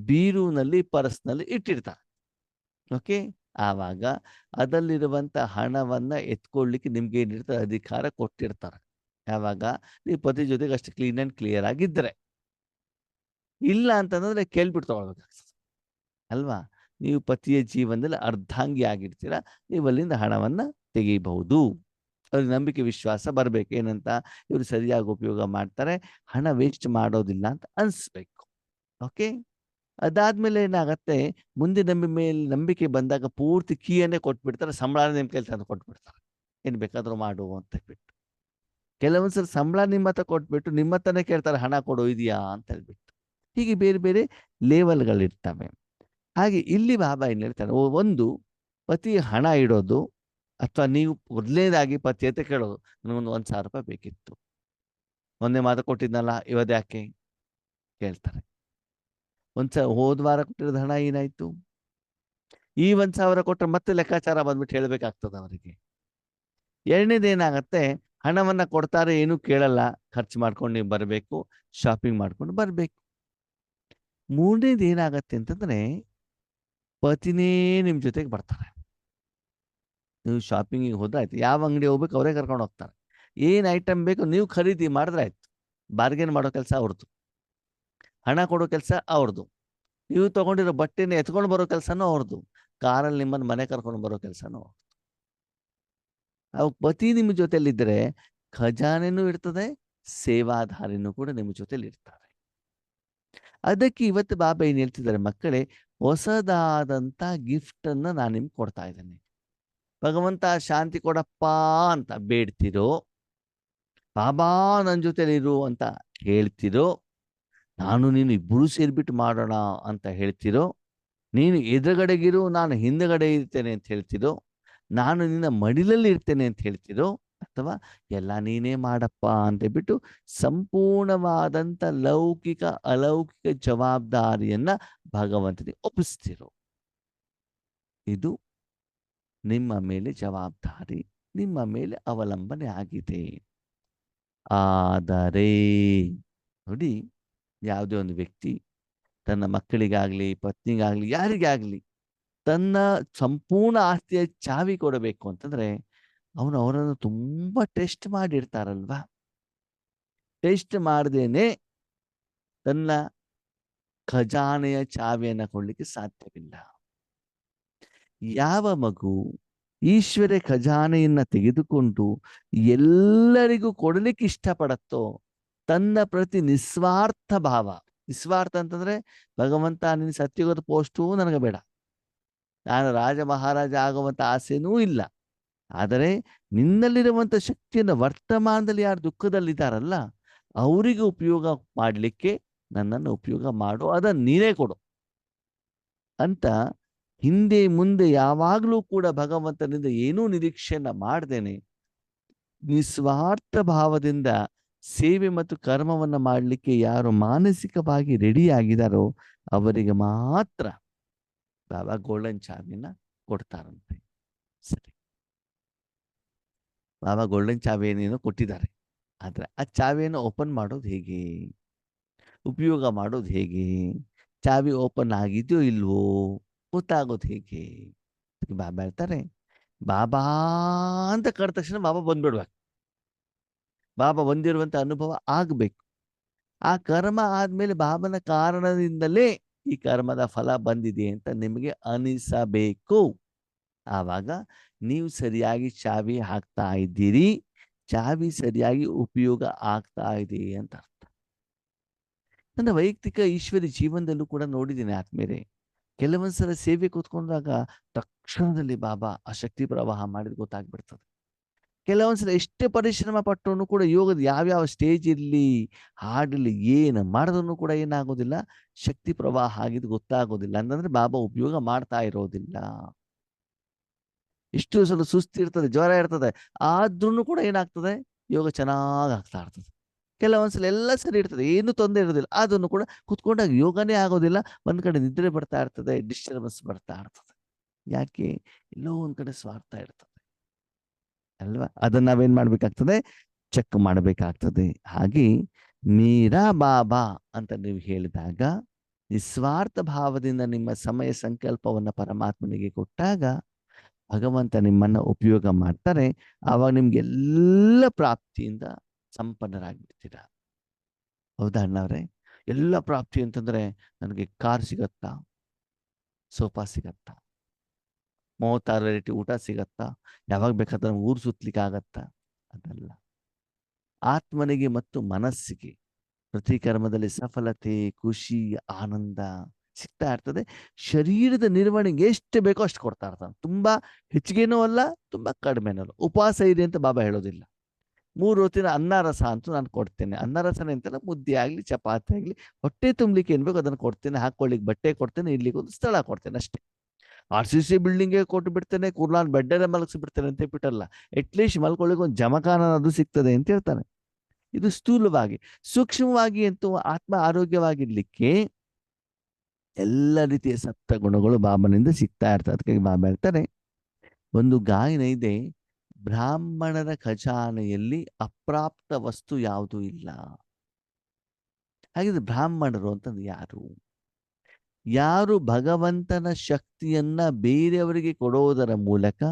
ಬೀರುನಲ್ಲಿ, ಪರ್ಸ್ನಲ್ಲಿ ಇಟ್ಟಿರ್ತಾರೆ. ಓಕೆ. ಆವಾಗ ಅದರಲ್ಲಿರುವಂತ ಹಣವನ್ನ ಎತ್ಕೊಳ್ಳಿಕ್ಕೆ ನಿಮ್ಗೆ ಏನಿರ್ತದೆ? ಅಧಿಕಾರ ಕೊಟ್ಟಿರ್ತಾರೆ. ಯಾವಾಗ ನೀವು ಪತಿ ಜೊತೆಗೆ ಅಷ್ಟು ಕ್ಲೀನ್ ಅಂಡ್ ಕ್ಲಿಯರ್ ಆಗಿದ್ದರೆ. ಇಲ್ಲ ಅಂತಂದ್ರೆ ಕೇಳ್ಬಿಟ್ಟು ತಗೊಳ್ಬೇಕಾಗ್ತದೆ ಅಲ್ವಾ. ನೀವು ಪತಿಯ ಜೀವನದಲ್ಲಿ ಅರ್ಧಾಂಗಿ ಆಗಿರ್ತೀರಾ, ನೀವು ಅಲ್ಲಿಂದ ಹಣವನ್ನ ತೆಗಿಬಹುದು. ಅವ್ರಿಗೆ ನಂಬಿಕೆ ವಿಶ್ವಾಸ ಬರ್ಬೇಕು, ಏನಂತ? ಇವರು ಸರಿಯಾಗಿ ಉಪಯೋಗ ಮಾಡ್ತಾರೆ, ಹಣ ವೇಸ್ಟ್ ಮಾಡೋದಿಲ್ಲ ಅಂತ ಅನ್ಸ್ಬೇಕು. ಓಕೆ. ಅದಾದ್ಮೇಲೆ ಏನಾಗತ್ತೆ? ಮುಂದೆ ನಂಬಿಕೆ ಬಂದಾಗ ಪೂರ್ತಿ ಕೀಯನ್ನೇ ಕೊಟ್ಬಿಡ್ತಾರೆ, ಸಂಬಳ ನಿಮ್ಮ ಕೈಲಿ ತಂದು ಕೊಟ್ಬಿಡ್ತಾರೆ, ಏನ್ ಬೇಕಾದ್ರೂ ಮಾಡು ಅಂತ ಹೇಳ್ಬಿಟ್ಟು. ಕೆಲವೊಂದ್ಸಲ ಸಂಬಳ ನಿಮ್ಮ ಹತ್ರ ಕೊಟ್ಬಿಟ್ಟು ನಿಮ್ಮ ಹತ್ರನೇ ಕೇಳ್ತಾರೆ, ಹಣ ಕೊಡು ಇದೆಯಾ ಅಂತ ಹೇಳ್ಬಿಟ್ಟು. ಹೀಗೆ ಬೇರೆ ಬೇರೆ ಲೇವಲ್ಗಳಿರ್ತವೆ. ಹಾಗೆ ಇಲ್ಲಿ ಬಾಬಾ ಏನ್ ಹೇಳ್ತಾರೆ? ಒಂದು, ಪತಿ ಹಣ ಇಡೋದು, ಅಥವಾ ನೀವು ಮೊದಲನೇದಾಗಿ ಪತಿ ಹತ್ರ ಕೇಳೋದು, ನನಗೊಂದು 1,000 ರೂಪಾಯಿ ಬೇಕಿತ್ತು, ಮೊನ್ನೆ ಮಾತು ಕೊಟ್ಟಿದ್ನಲ್ಲ, ಇವತ್ತ್ಯಾಕೆ ಕೇಳ್ತಾರೆ. ಹೋದ ವಾರ ಕೊಟ್ಟಿರೋದು ಹಣ ಏನಾಯ್ತು? ಈ 1,000 ಕೊಟ್ಟರೆ ಮತ್ತೆ ಲೆಕ್ಕಾಚಾರ ಬಂದ್ಬಿಟ್ಟು ಹೇಳ್ಬೇಕಾಗ್ತದೆ ಅವರಿಗೆ. ಎರಡನೇದೇನಾಗತ್ತೆ? ಹಣವನ್ನ ಕೊಡ್ತಾರೆ, ಏನೂ ಕೇಳಲ್ಲ, ಖರ್ಚು ಮಾಡ್ಕೊಂಡು ನೀವು ಬರಬೇಕು, ಶಾಪಿಂಗ್ ಮಾಡ್ಕೊಂಡು ಬರಬೇಕು. ಮೂರನೇದು ಏನಾಗತ್ತೆ ಅಂತಂದ್ರೆ, ಪತಿನೇ ನಿಮ್ ಜೊತೆಗೆ ಬರ್ತಾರೆ. ನೀವು ಶಾಪಿಂಗಿಗೆ ಹೋದ್ರೆ ಆಯ್ತು, ಯಾವ ಅಂಗಡಿ ಹೋಗ್ಬೇಕು ಅವರೇ ಕರ್ಕೊಂಡು ಹೋಗ್ತಾರೆ. ಏನ್ ಐಟಮ್ ಬೇಕು ನೀವು ಖರೀದಿ ಮಾಡಿದ್ರೆ ಆಯ್ತು. ಬಾರ್ಗೇನ್ ಮಾಡೋ ಕೆಲಸ ಅವ್ರದ್ದು, ಹಣ ಕೊಡೋ ಕೆಲಸ ಅವ್ರದ್ದು, ನೀವು ತಗೊಂಡಿರೋ ಬಟ್ಟೆನ ಎತ್ಕೊಂಡು ಬರೋ ಕೆಲಸನೂ ಅವ್ರದ್ದು, ಕಾರಲ್ಲಿ ನಿಮ್ಮನ್ನು ಮನೆ ಕರ್ಕೊಂಡು ಬರೋ ಕೆಲಸನೂ ಅವ್ರದ್ದು. ಅವಾಗ ಪತಿ ನಿಮ್ಮ ಜೊತೆಲಿದ್ದರೆ ಖಜಾನೆನೂ ಇರ್ತದೆ, ಸೇವಾಧಾರಿನೂ ಕೂಡ ನಿಮ್ಮ ಜೊತೆಲಿ ಇರ್ತಾರೆ. ಅದಕ್ಕೆ ಇವತ್ತು ಬಾಬಾ ಏನ್ ಹೇಳ್ತಿದ್ದಾರೆ? ಮಕ್ಕಳೇ, ಹೊಸದಾದಂತ ಗಿಫ್ಟ್ ಅನ್ನ ನಾನು ನಿಮ್ಗೆ ಕೊಡ್ತಾ ಇದ್ದೇನೆ. ಭಗವಂತ ಶಾಂತಿ ಕೊಡಪ್ಪ ಅಂತ ಬೇಡ್ತಿರೋ, ಬಾಬಾ ನನ್ನ ಜೊತೆಲಿರು ಅಂತ ಹೇಳ್ತಿರೋ, ನಾನು ನೀನು ಇಬ್ಬರು ಸೇರ್ಬಿಟ್ಟು ಮಾಡೋಣ ಅಂತ ಹೇಳ್ತಿರೋ, ನೀನು ಎದುರುಗಡೆಗಿರು ನಾನು ಹಿಂದಗಡೆ ಇರ್ತೇನೆ ಅಂತ ಹೇಳ್ತಿರೋ, ನಾನು ನಿನ್ನ ಮಡಿಲಲ್ಲಿ ಇರ್ತೇನೆ ಅಂತ ಹೇಳ್ತಿರೋ, ಅಥವಾ ಎಲ್ಲ ನೀನೇ ಮಾಡಪ್ಪ ಅಂತ ಹೇಳ್ಬಿಟ್ಟು ಸಂಪೂರ್ಣವಾದಂತ ಲೌಕಿಕ ಅಲೌಕಿಕ ಜವಾಬ್ದಾರಿಯನ್ನ ಭಗವಂತನಿಗೆ ಒಪ್ಪಿಸ್ತಿರೋ, ಇದು ನಿಮ್ಮ ಮೇಲೆ ಜವಾಬ್ದಾರಿ, ನಿಮ್ಮ ಮೇಲೆ ಅವಲಂಬನೆ ಆಗಿದೆ. ಆದರೆ ನೋಡಿ, ಯಾವುದೇ ಒಂದು ವ್ಯಕ್ತಿ ತನ್ನ ಮಕ್ಕಳಿಗಾಗ್ಲಿ, ಪತ್ನಿಗಾಗ್ಲಿ, ಯಾರಿಗೇ ಆಗ್ಲಿ ತನ್ನ ಸಂಪೂರ್ಣ ಆಸ್ತಿಯ ಚಾವಿ ಕೊಡಬೇಕು ಅಂತಂದ್ರೆ ಅವರನ್ನು ತುಂಬಾ ಟೆಸ್ಟ್ ಮಾಡಿರ್ತಾರಲ್ವಾ. ಟೆಸ್ಟ್ ಮಾಡದೇನೆ ತನ್ನ ಖಜಾನೆಯ ಚಾವಿಯನ್ನ ಕೊಡ್ಲಿಕ್ಕೆ ಸಾಧ್ಯವಿಲ್ಲ. ಯಾವ ಮಗು ಈಶ್ವರ ಖಜಾನೆಯನ್ನ ತೆಗೆದುಕೊಂಡು ಎಲ್ಲರಿಗೂ ಕೊಡಲಿಕ್ಕೆ ಇಷ್ಟಪಡತ್ತೋ, ತನ್ನ ಪ್ರತಿ ನಿಸ್ವಾರ್ಥ ಭಾವ. ನಿಸ್ವಾರ್ಥ ಅಂತಂದ್ರೆ, ಭಗವಂತ ನಿನ್ನ ಸತ್ಯುಗದ ಪೋಸ್ಟು ನನಗೆ ಬೇಡ, ನಾನು ರಾಜ ಮಹಾರಾಜ ಆಗುವಂತ ಆಸೆನೂ ಇಲ್ಲ, ಆದರೆ ನಿನ್ನಲ್ಲಿರುವಂತ ಶಕ್ತಿಯನ್ನು ವರ್ತಮಾನದಲ್ಲಿ ಯಾರು ದುಃಖದಲ್ಲಿದ್ದಾರಲ್ಲ ಅವರಿಗೆ ಉಪಯೋಗ ಮಾಡಲಿಕ್ಕೆ ನನ್ನನ್ನು ಉಪಯೋಗ ಮಾಡು, ಅದನ್ನು ನೀನೇ ಕೊಡು ಅಂತ ಹಿಂದೆ ಮುಂದೆ ಯಾವಾಗಲೂ ಕೂಡ ಭಗವಂತನಿಂದ ಏನೂ ನಿರೀಕ್ಷೆಯನ್ನ ಮಾಡ್ದೇನೆ ನಿಸ್ವಾರ್ಥ ಭಾವದಿಂದ ಸೇವೆ ಮತ್ತು ಕರ್ಮವನ್ನ ಮಾಡಲಿಕ್ಕೆ ಯಾರು ಮಾನಸಿಕವಾಗಿ ರೆಡಿ ಆಗಿದಾರೋ ಅವರಿಗೆ ಮಾತ್ರ ಬಾಬಾ ಗೋಲ್ಡನ್ ಚಾವಿನ ಕೊಡ್ತಾರಂತೆ. ಸರಿ, ಬಾಬಾ ಗೋಲ್ಡನ್ ಚಾವಿ ಏನೇನೋ ಕೊಟ್ಟಿದ್ದಾರೆ, ಆದ್ರೆ ಆ ಚಾವಿಯನ್ನು ಓಪನ್ ಮಾಡೋದು ಹೇಗೆ, ಉಪಯೋಗ ಮಾಡೋದು ಹೇಗೆ, ಚಾವಿ ಓಪನ್ ಆಗಿದೆಯೋ ಇಲ್ವೋ ಗೊತ್ತಾಗೋದು ಹೇಗೆ? ಬಾಬಾ ಹೇಳ್ತಾರೆ, ಬಾಬಾ ಅಂತ ಕರೆದ ತಕ್ಷಣ ಬಾಬಾ ಬಂದ್ಬಿಡ್ಬೇಕು. ಬಾಬಾ ಬಂದಿರುವಂತ ಅನುಭವ ಆಗ್ಬೇಕು. ಆ ಕರ್ಮ ಆದ್ಮೇಲೆ ಬಾಬನ ಕಾರಣದಿಂದಲೇ ಈ ಕರ್ಮದ ಫಲ ಬಂದಿದೆ ಅಂತ ನಿಮಗೆ ಅನಿಸಬೇಕು. ಆವಾಗ ನೀವು ಸರಿಯಾಗಿ ಚಾವಿ ಹಾಕ್ತಾ ಇದ್ದೀರಿ, ಚಾವಿ ಸರಿಯಾಗಿ ಉಪಯೋಗ ಆಗ್ತಾ ಇದೆ ಅಂತ ಅರ್ಥ. ನನ್ನ ವೈಯಕ್ತಿಕ ಈಶ್ವರಿ ಜೀವನದಲ್ಲೂ ಕೂಡ ನೋಡಿದ್ದೀನಿ ಆದ್ಮೇಲೆ ಕೆಲವೊಂದ್ಸಲ ಸೇವೆ ಕೂತ್ಕೊಂಡಾಗ ತಕ್ಷಣದಲ್ಲಿ ಬಾಬಾ ಆ ಶಕ್ತಿ ಪ್ರವಾಹ ಮಾಡಿದ್ ಗೊತ್ತಾಗ್ಬಿಡ್ತದೆ. ಕೆಲವೊಂದ್ಸಲ ಎಷ್ಟೇ ಪರಿಶ್ರಮ ಪಟ್ಟರು ಕೂಡ ಯೋಗದ ಯಾವ್ಯಾವ ಸ್ಟೇಜ್ ಇರಲಿ ಹಾಡಲಿ ಏನು ಮಾಡಿದ್ರು ಕೂಡ ಏನಾಗೋದಿಲ್ಲ, ಶಕ್ತಿ ಪ್ರವಾಹ ಆಗಿದ್ದು ಗೊತ್ತಾಗೋದಿಲ್ಲ. ಅಂತಂದ್ರೆ ಬಾಬಾ ಉಪಯೋಗ ಮಾಡ್ತಾ ಇರೋದಿಲ್ಲ. ಇಷ್ಟು ಸಲ ಸುಸ್ತಿರ್ತದೆ, ಜ್ವರ ಇರ್ತದೆ, ಆದ್ರೂ ಕೂಡ ಏನಾಗ್ತದೆ, ಯೋಗ ಚೆನ್ನಾಗಿ ಆಗ್ತಾ ಇರ್ತದೆ. ಕೆಲವೊಂದ್ಸಲ ಎಲ್ಲ ಸರಿ ಇರ್ತದೆ, ಏನು ತೊಂದರೆ ಇರೋದಿಲ್ಲ, ಅದನ್ನು ಕೂಡ ಕುತ್ಕೊಂಡಾಗ ಯೋಗನೇ ಆಗೋದಿಲ್ಲ. ಒಂದ್ ಕಡೆ ನಿದ್ರೆ ಬರ್ತಾ ಇರ್ತದೆ, ಡಿಸ್ಟರ್ಬೆನ್ಸ್ ಬರ್ತಾ ಇರ್ತದೆ. ಯಾಕೆ? ಎಲ್ಲೋ ಒಂದ್ ಕಡೆ ಸ್ವಾರ್ಥ ಇರ್ತದೆ ಅಲ್ವಾ? ಅದನ್ನ ನಾವೇನ್ ಮಾಡ್ಬೇಕಾಗ್ತದೆ, ಚೆಕ್ ಮಾಡಬೇಕಾಗ್ತದೆ. ಹಾಗೆ ಮೀರಾ ಬಾಬಾ ಅಂತ ನೀವು ಹೇಳಿದಾಗ ನಿಸ್ವಾರ್ಥ ಭಾವದಿಂದ ನಿಮ್ಮ ಸಮಯ ಸಂಕಲ್ಪವನ್ನ ಪರಮಾತ್ಮನಿಗೆ ಕೊಟ್ಟಾಗ ಭಗವಂತ ನಿಮ್ಮನ್ನ ಉಪಯೋಗ ಮಾಡ್ತಾರೆ. ಆವಾಗ ನಿಮ್ಗೆಲ್ಲ ಪ್ರಾಪ್ತಿಯಿಂದ ಸಂಪನ್ನರಾಗ್ಬಿಡ್ತೀರ. ಹೌದಾ ಅಣ್ಣವ್ರೆ? ಎಲ್ಲ ಪ್ರಾಪ್ತಿ ಅಂತಂದ್ರೆ ನನಗೆ ಕಾರ್ ಸಿಗತ್ತಾ, ಸೋಫಾ ಸಿಗತ್ತಾ, 36 ವೆರೈಟಿ ಊಟ ಸಿಗತ್ತಾ, ಯಾವಾಗ ಬೇಕಾದ್ರೆ ನಮ್ಗೆ ಊರು ಸುತ್ತಲಿಕ್ಕೆ ಆಗತ್ತಾ? ಅದಲ್ಲ. ಆತ್ಮನಿಗೆ ಮತ್ತು ಮನಸ್ಸಿಗೆ ಪ್ರತಿ ಕರ್ಮದಲ್ಲಿ ಸಫಲತೆ, ಖುಷಿ, ಆನಂದ ಸಿಗ್ತಾ ಇರ್ತದೆ. ಶರೀರದ ನಿರ್ವಹಣೆಗೆ ಎಷ್ಟು ಬೇಕೋ ಅಷ್ಟು ಕೊಡ್ತಾ ಇರ್ತಾನೆ. ತುಂಬಾ ಹೆಚ್ಚಿಗೆನೂ ಅಲ್ಲ, ತುಂಬಾ ಕಡಿಮೆನೂ ಅಲ್ಲ. ಉಪವಾಸ ಇದೆ ಅಂತ ಬಾಬಾ ಹೇಳೋದಿಲ್ಲ. 3 ಹೊತ್ತಿನ ಅನ್ನ ರಸ ಅಂತೂ ನಾನು ಕೊಡ್ತೇನೆ. ಅನ್ನ ರಸನೇ ಅಂತಲ್ಲ, ಮುದ್ದೆ ಆಗ್ಲಿ ಚಪಾತಿ ಆಗ್ಲಿ ಹೊಟ್ಟೆ ತುಂಬಲಿಕ್ಕೆ ಏನ್ ಬೇಕು ಅದನ್ನು ಕೊಡ್ತೇನೆ. ಹಾಕೊಳ್ಳಿಕ್ಕೆ ಬಟ್ಟೆ ಕೊಡ್ತೇನೆ, ಇರ್ಲಿಕ್ಕೆ ಒಂದು ಸ್ಥಳ ಕೊಡ್ತೇನೆ ಅಷ್ಟೇ. RCC ಬಿಲ್ಡಿಂಗ್ಗೆ ಕೊಟ್ಟು ಬಿಡ್ತೇನೆ, ಕುರ್ಲಾನ್ ಬೆಡ್ಡಲ್ಲೇ ಮಲಗಿಸ್ಬಿಡ್ತೇನೆ ಅಂತ ಬಿಟ್ಟಲ್ಲ. ಅಟ್ಲೀಸ್ಟ್ ಮಲ್ಕೊಳ್ಳಿಕ್ಕೆ ಒಂದು ಜಮಖಾನ ಅದು ಸಿಗ್ತದೆ ಅಂತ ಹೇಳ್ತಾನೆ. ಇದು ಸ್ಥೂಲವಾಗಿ. ಸೂಕ್ಷ್ಮವಾಗಿ ಅಂತೂ ಆತ್ಮ ಆರೋಗ್ಯವಾಗಿರ್ಲಿಕ್ಕೆ ಎಲ್ಲ ರೀತಿಯ ಸಪ್ತ ಗುಣಗಳು ಬಾಬನಿಂದ ಸಿಗ್ತಾ ಇರ್ತದೆ. ಅದಕ್ಕೆ ಬಾಬಾ ಹೇಳ್ತಾರೆ, ಒಂದು ಗಾಯನ ಇದೆ, ಬ್ರಾಹ್ಮಣರ ಖಜಾನೆಯಲ್ಲಿ ಅಪ್ರಾಪ್ತ ವಸ್ತು ಯಾವುದೂ ಇಲ್ಲ. ಹಾಗಿದ್ರೆ ಬ್ರಾಹ್ಮಣರು ಅಂತಂದ್ರೆ ಯಾರು? ಯಾರು ಭಗವಂತನ ಶಕ್ತಿಯನ್ನ ಬೇರೆಯವರಿಗೆ ಕೊಡೋದರ ಮೂಲಕ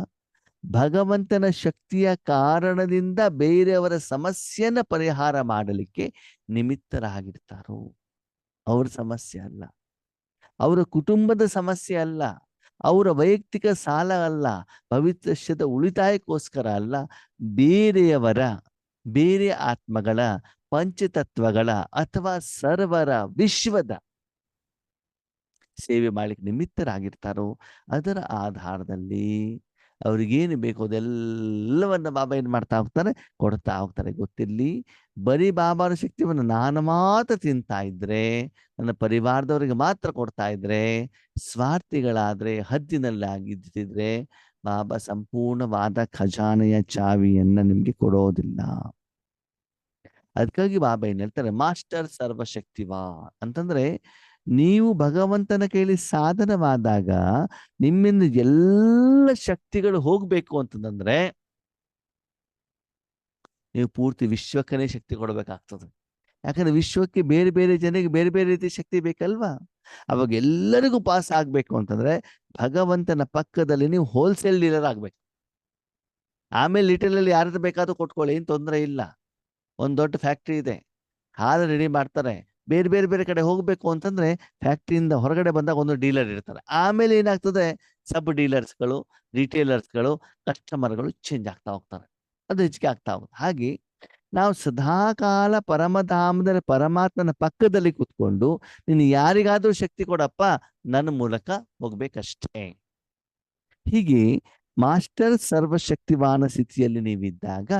ಭಗವಂತನ ಶಕ್ತಿಯ ಕಾರಣದಿಂದ ಬೇರೆಯವರ ಸಮಸ್ಯೆಯನ್ನ ಪರಿಹಾರ ಮಾಡಲಿಕ್ಕೆ ನಿಮಿತ್ತರಾಗಿರ್ತಾರೋ ಅವ್ರ ಸಮಸ್ಯೆ ಅಲ್ಲ, ಅವರ ಕುಟುಂಬದ ಸಮಸ್ಯೆ ಅಲ್ಲ, ಅವರ ವೈಯಕ್ತಿಕ ಸಾಲ ಅಲ್ಲ, ಭವಿಷ್ಯದ ಉಳಿತಾಯಕ್ಕೋಸ್ಕರ ಅಲ್ಲ, ಬೇರೆಯವರ, ಬೇರೆ ಆತ್ಮಗಳ, ಪಂಚತತ್ವಗಳ ಅಥವಾ ಸರ್ವರ ವಿಶ್ವದ ಸೇವೆ ಮಾಡ್ಲಿಕ್ಕೆ ನಿಮಿತ್ತರಾಗಿರ್ತಾರೋ ಅದರ ಆಧಾರದಲ್ಲಿ ಅವ್ರಿಗೇನು ಬೇಕು ಅದೆಲ್ಲವನ್ನ ಬಾಬಾ ಏನ್ ಮಾಡ್ತಾ ಹೋಗ್ತಾರೆ, ಕೊಡ್ತಾ ಹೋಗ್ತಾರೆ. ಗೊತ್ತಿರ್ಲಿ, ಬರೀ ಬಾಬಾನ ಶಕ್ತಿಯನ್ನು ನಾನು ಮಾತ್ರ ತಿಂತಾ ಇದ್ರೆ, ನನ್ನ ಪರಿವಾರದವರಿಗೆ ಮಾತ್ರ ಕೊಡ್ತಾ ಇದ್ರೆ, ಸ್ವಾರ್ಥಿಗಳಾದ್ರೆ, ಹದ್ದಿನಲ್ಲಿ ಆಗಿದ್ದಿದ್ರೆ ಬಾಬಾ ಸಂಪೂರ್ಣವಾದ ಖಜಾನೆಯ ಚಾವಿಯನ್ನ ನಿಮ್ಗೆ ಕೊಡೋದಿಲ್ಲ. ಅದಕ್ಕಾಗಿ ಬಾಬಾ ಏನ್ ಹೇಳ್ತಾರೆ, ಮಾಸ್ಟರ್ ಸರ್ವಶಕ್ತಿವಾ ಅಂತಂದ್ರೆ ನೀವು ಭಗವಂತನ ಕೈಲಿ ಸಾಧನವಾದಾಗ ನಿಮ್ಮಿಂದ ಎಲ್ಲ ಶಕ್ತಿಗಳು ಹೋಗ್ಬೇಕು ಅಂತಂದ್ರೆ ನೀವು ಪೂರ್ತಿ ವಿಶ್ವಕ್ಕನೇ ಶಕ್ತಿ ಕೊಡಬೇಕಾಗ್ತದೆ. ಯಾಕಂದ್ರೆ ವಿಶ್ವಕ್ಕೆ ಬೇರೆ ಬೇರೆ ಜನರಿಗೆ ಬೇರೆ ಬೇರೆ ರೀತಿ ಶಕ್ತಿ ಬೇಕಲ್ವಾ? ಅವಾಗ ಎಲ್ಲರಿಗೂ ಪಾಸ್ ಆಗ್ಬೇಕು ಅಂತಂದ್ರೆ ಭಗವಂತನ ಪಕ್ಕದಲ್ಲಿ ನೀವು ಹೋಲ್ಸೇಲ್ ಡೀಲರ್ ಆಗ್ಬೇಕು. ಆಮೇಲೆ ಲಿಟರಲ್ಲಿ ಯಾರು ಬೇಕಾದ್ರೂ ಕೊಟ್ಕೊಳ್ಳಿ, ಏನ್ ತೊಂದರೆ ಇಲ್ಲ. ಒಂದ್ ದೊಡ್ಡ ಫ್ಯಾಕ್ಟ್ರಿ ಇದೆ, ಹಾಲು ರೆಡಿ ಮಾಡ್ತಾರೆ, ಬೇರೆ ಬೇರೆ ಬೇರೆ ಕಡೆ ಹೋಗ್ಬೇಕು ಅಂತಂದ್ರೆ ಫ್ಯಾಕ್ಟ್ರಿಯಿಂದ ಹೊರಗಡೆ ಬಂದಾಗ ಒಂದು ಡೀಲರ್ ಇರ್ತಾರೆ. ಆಮೇಲೆ ಏನಾಗ್ತದೆ, ಸಬ್ ಡೀಲರ್ಸ್ಗಳು, ರಿಟೇಲರ್ಸ್ಗಳು, ಕಸ್ಟಮರ್ಗಳು ಚೇಂಜ್ ಆಗ್ತಾ ಹೋಗ್ತಾರೆ, ಅದು ಹೆಚ್ಚಿಗೆ ಆಗ್ತಾ ಹೋಗುತ್ತೆ. ಹಾಗೆ ನಾವು ಸದಾಕಾಲ ಪರಮಧಾಮದಲ್ಲಿ ಪರಮಾತ್ಮನ ಪಕ್ಕದಲ್ಲಿ ಕೂತ್ಕೊಂಡು ನೀನು ಯಾರಿಗಾದ್ರೂ ಶಕ್ತಿ ಕೊಡಪ್ಪ, ನನ್ನ ಮೂಲಕ ಹೋಗ್ಬೇಕಷ್ಟೇ. ಹೀಗೆ ಮಾಸ್ಟರ್ ಸರ್ವಶಕ್ತಿವಾನ ಸ್ಥಿತಿಯಲ್ಲಿ ನೀವಿದ್ದಾಗ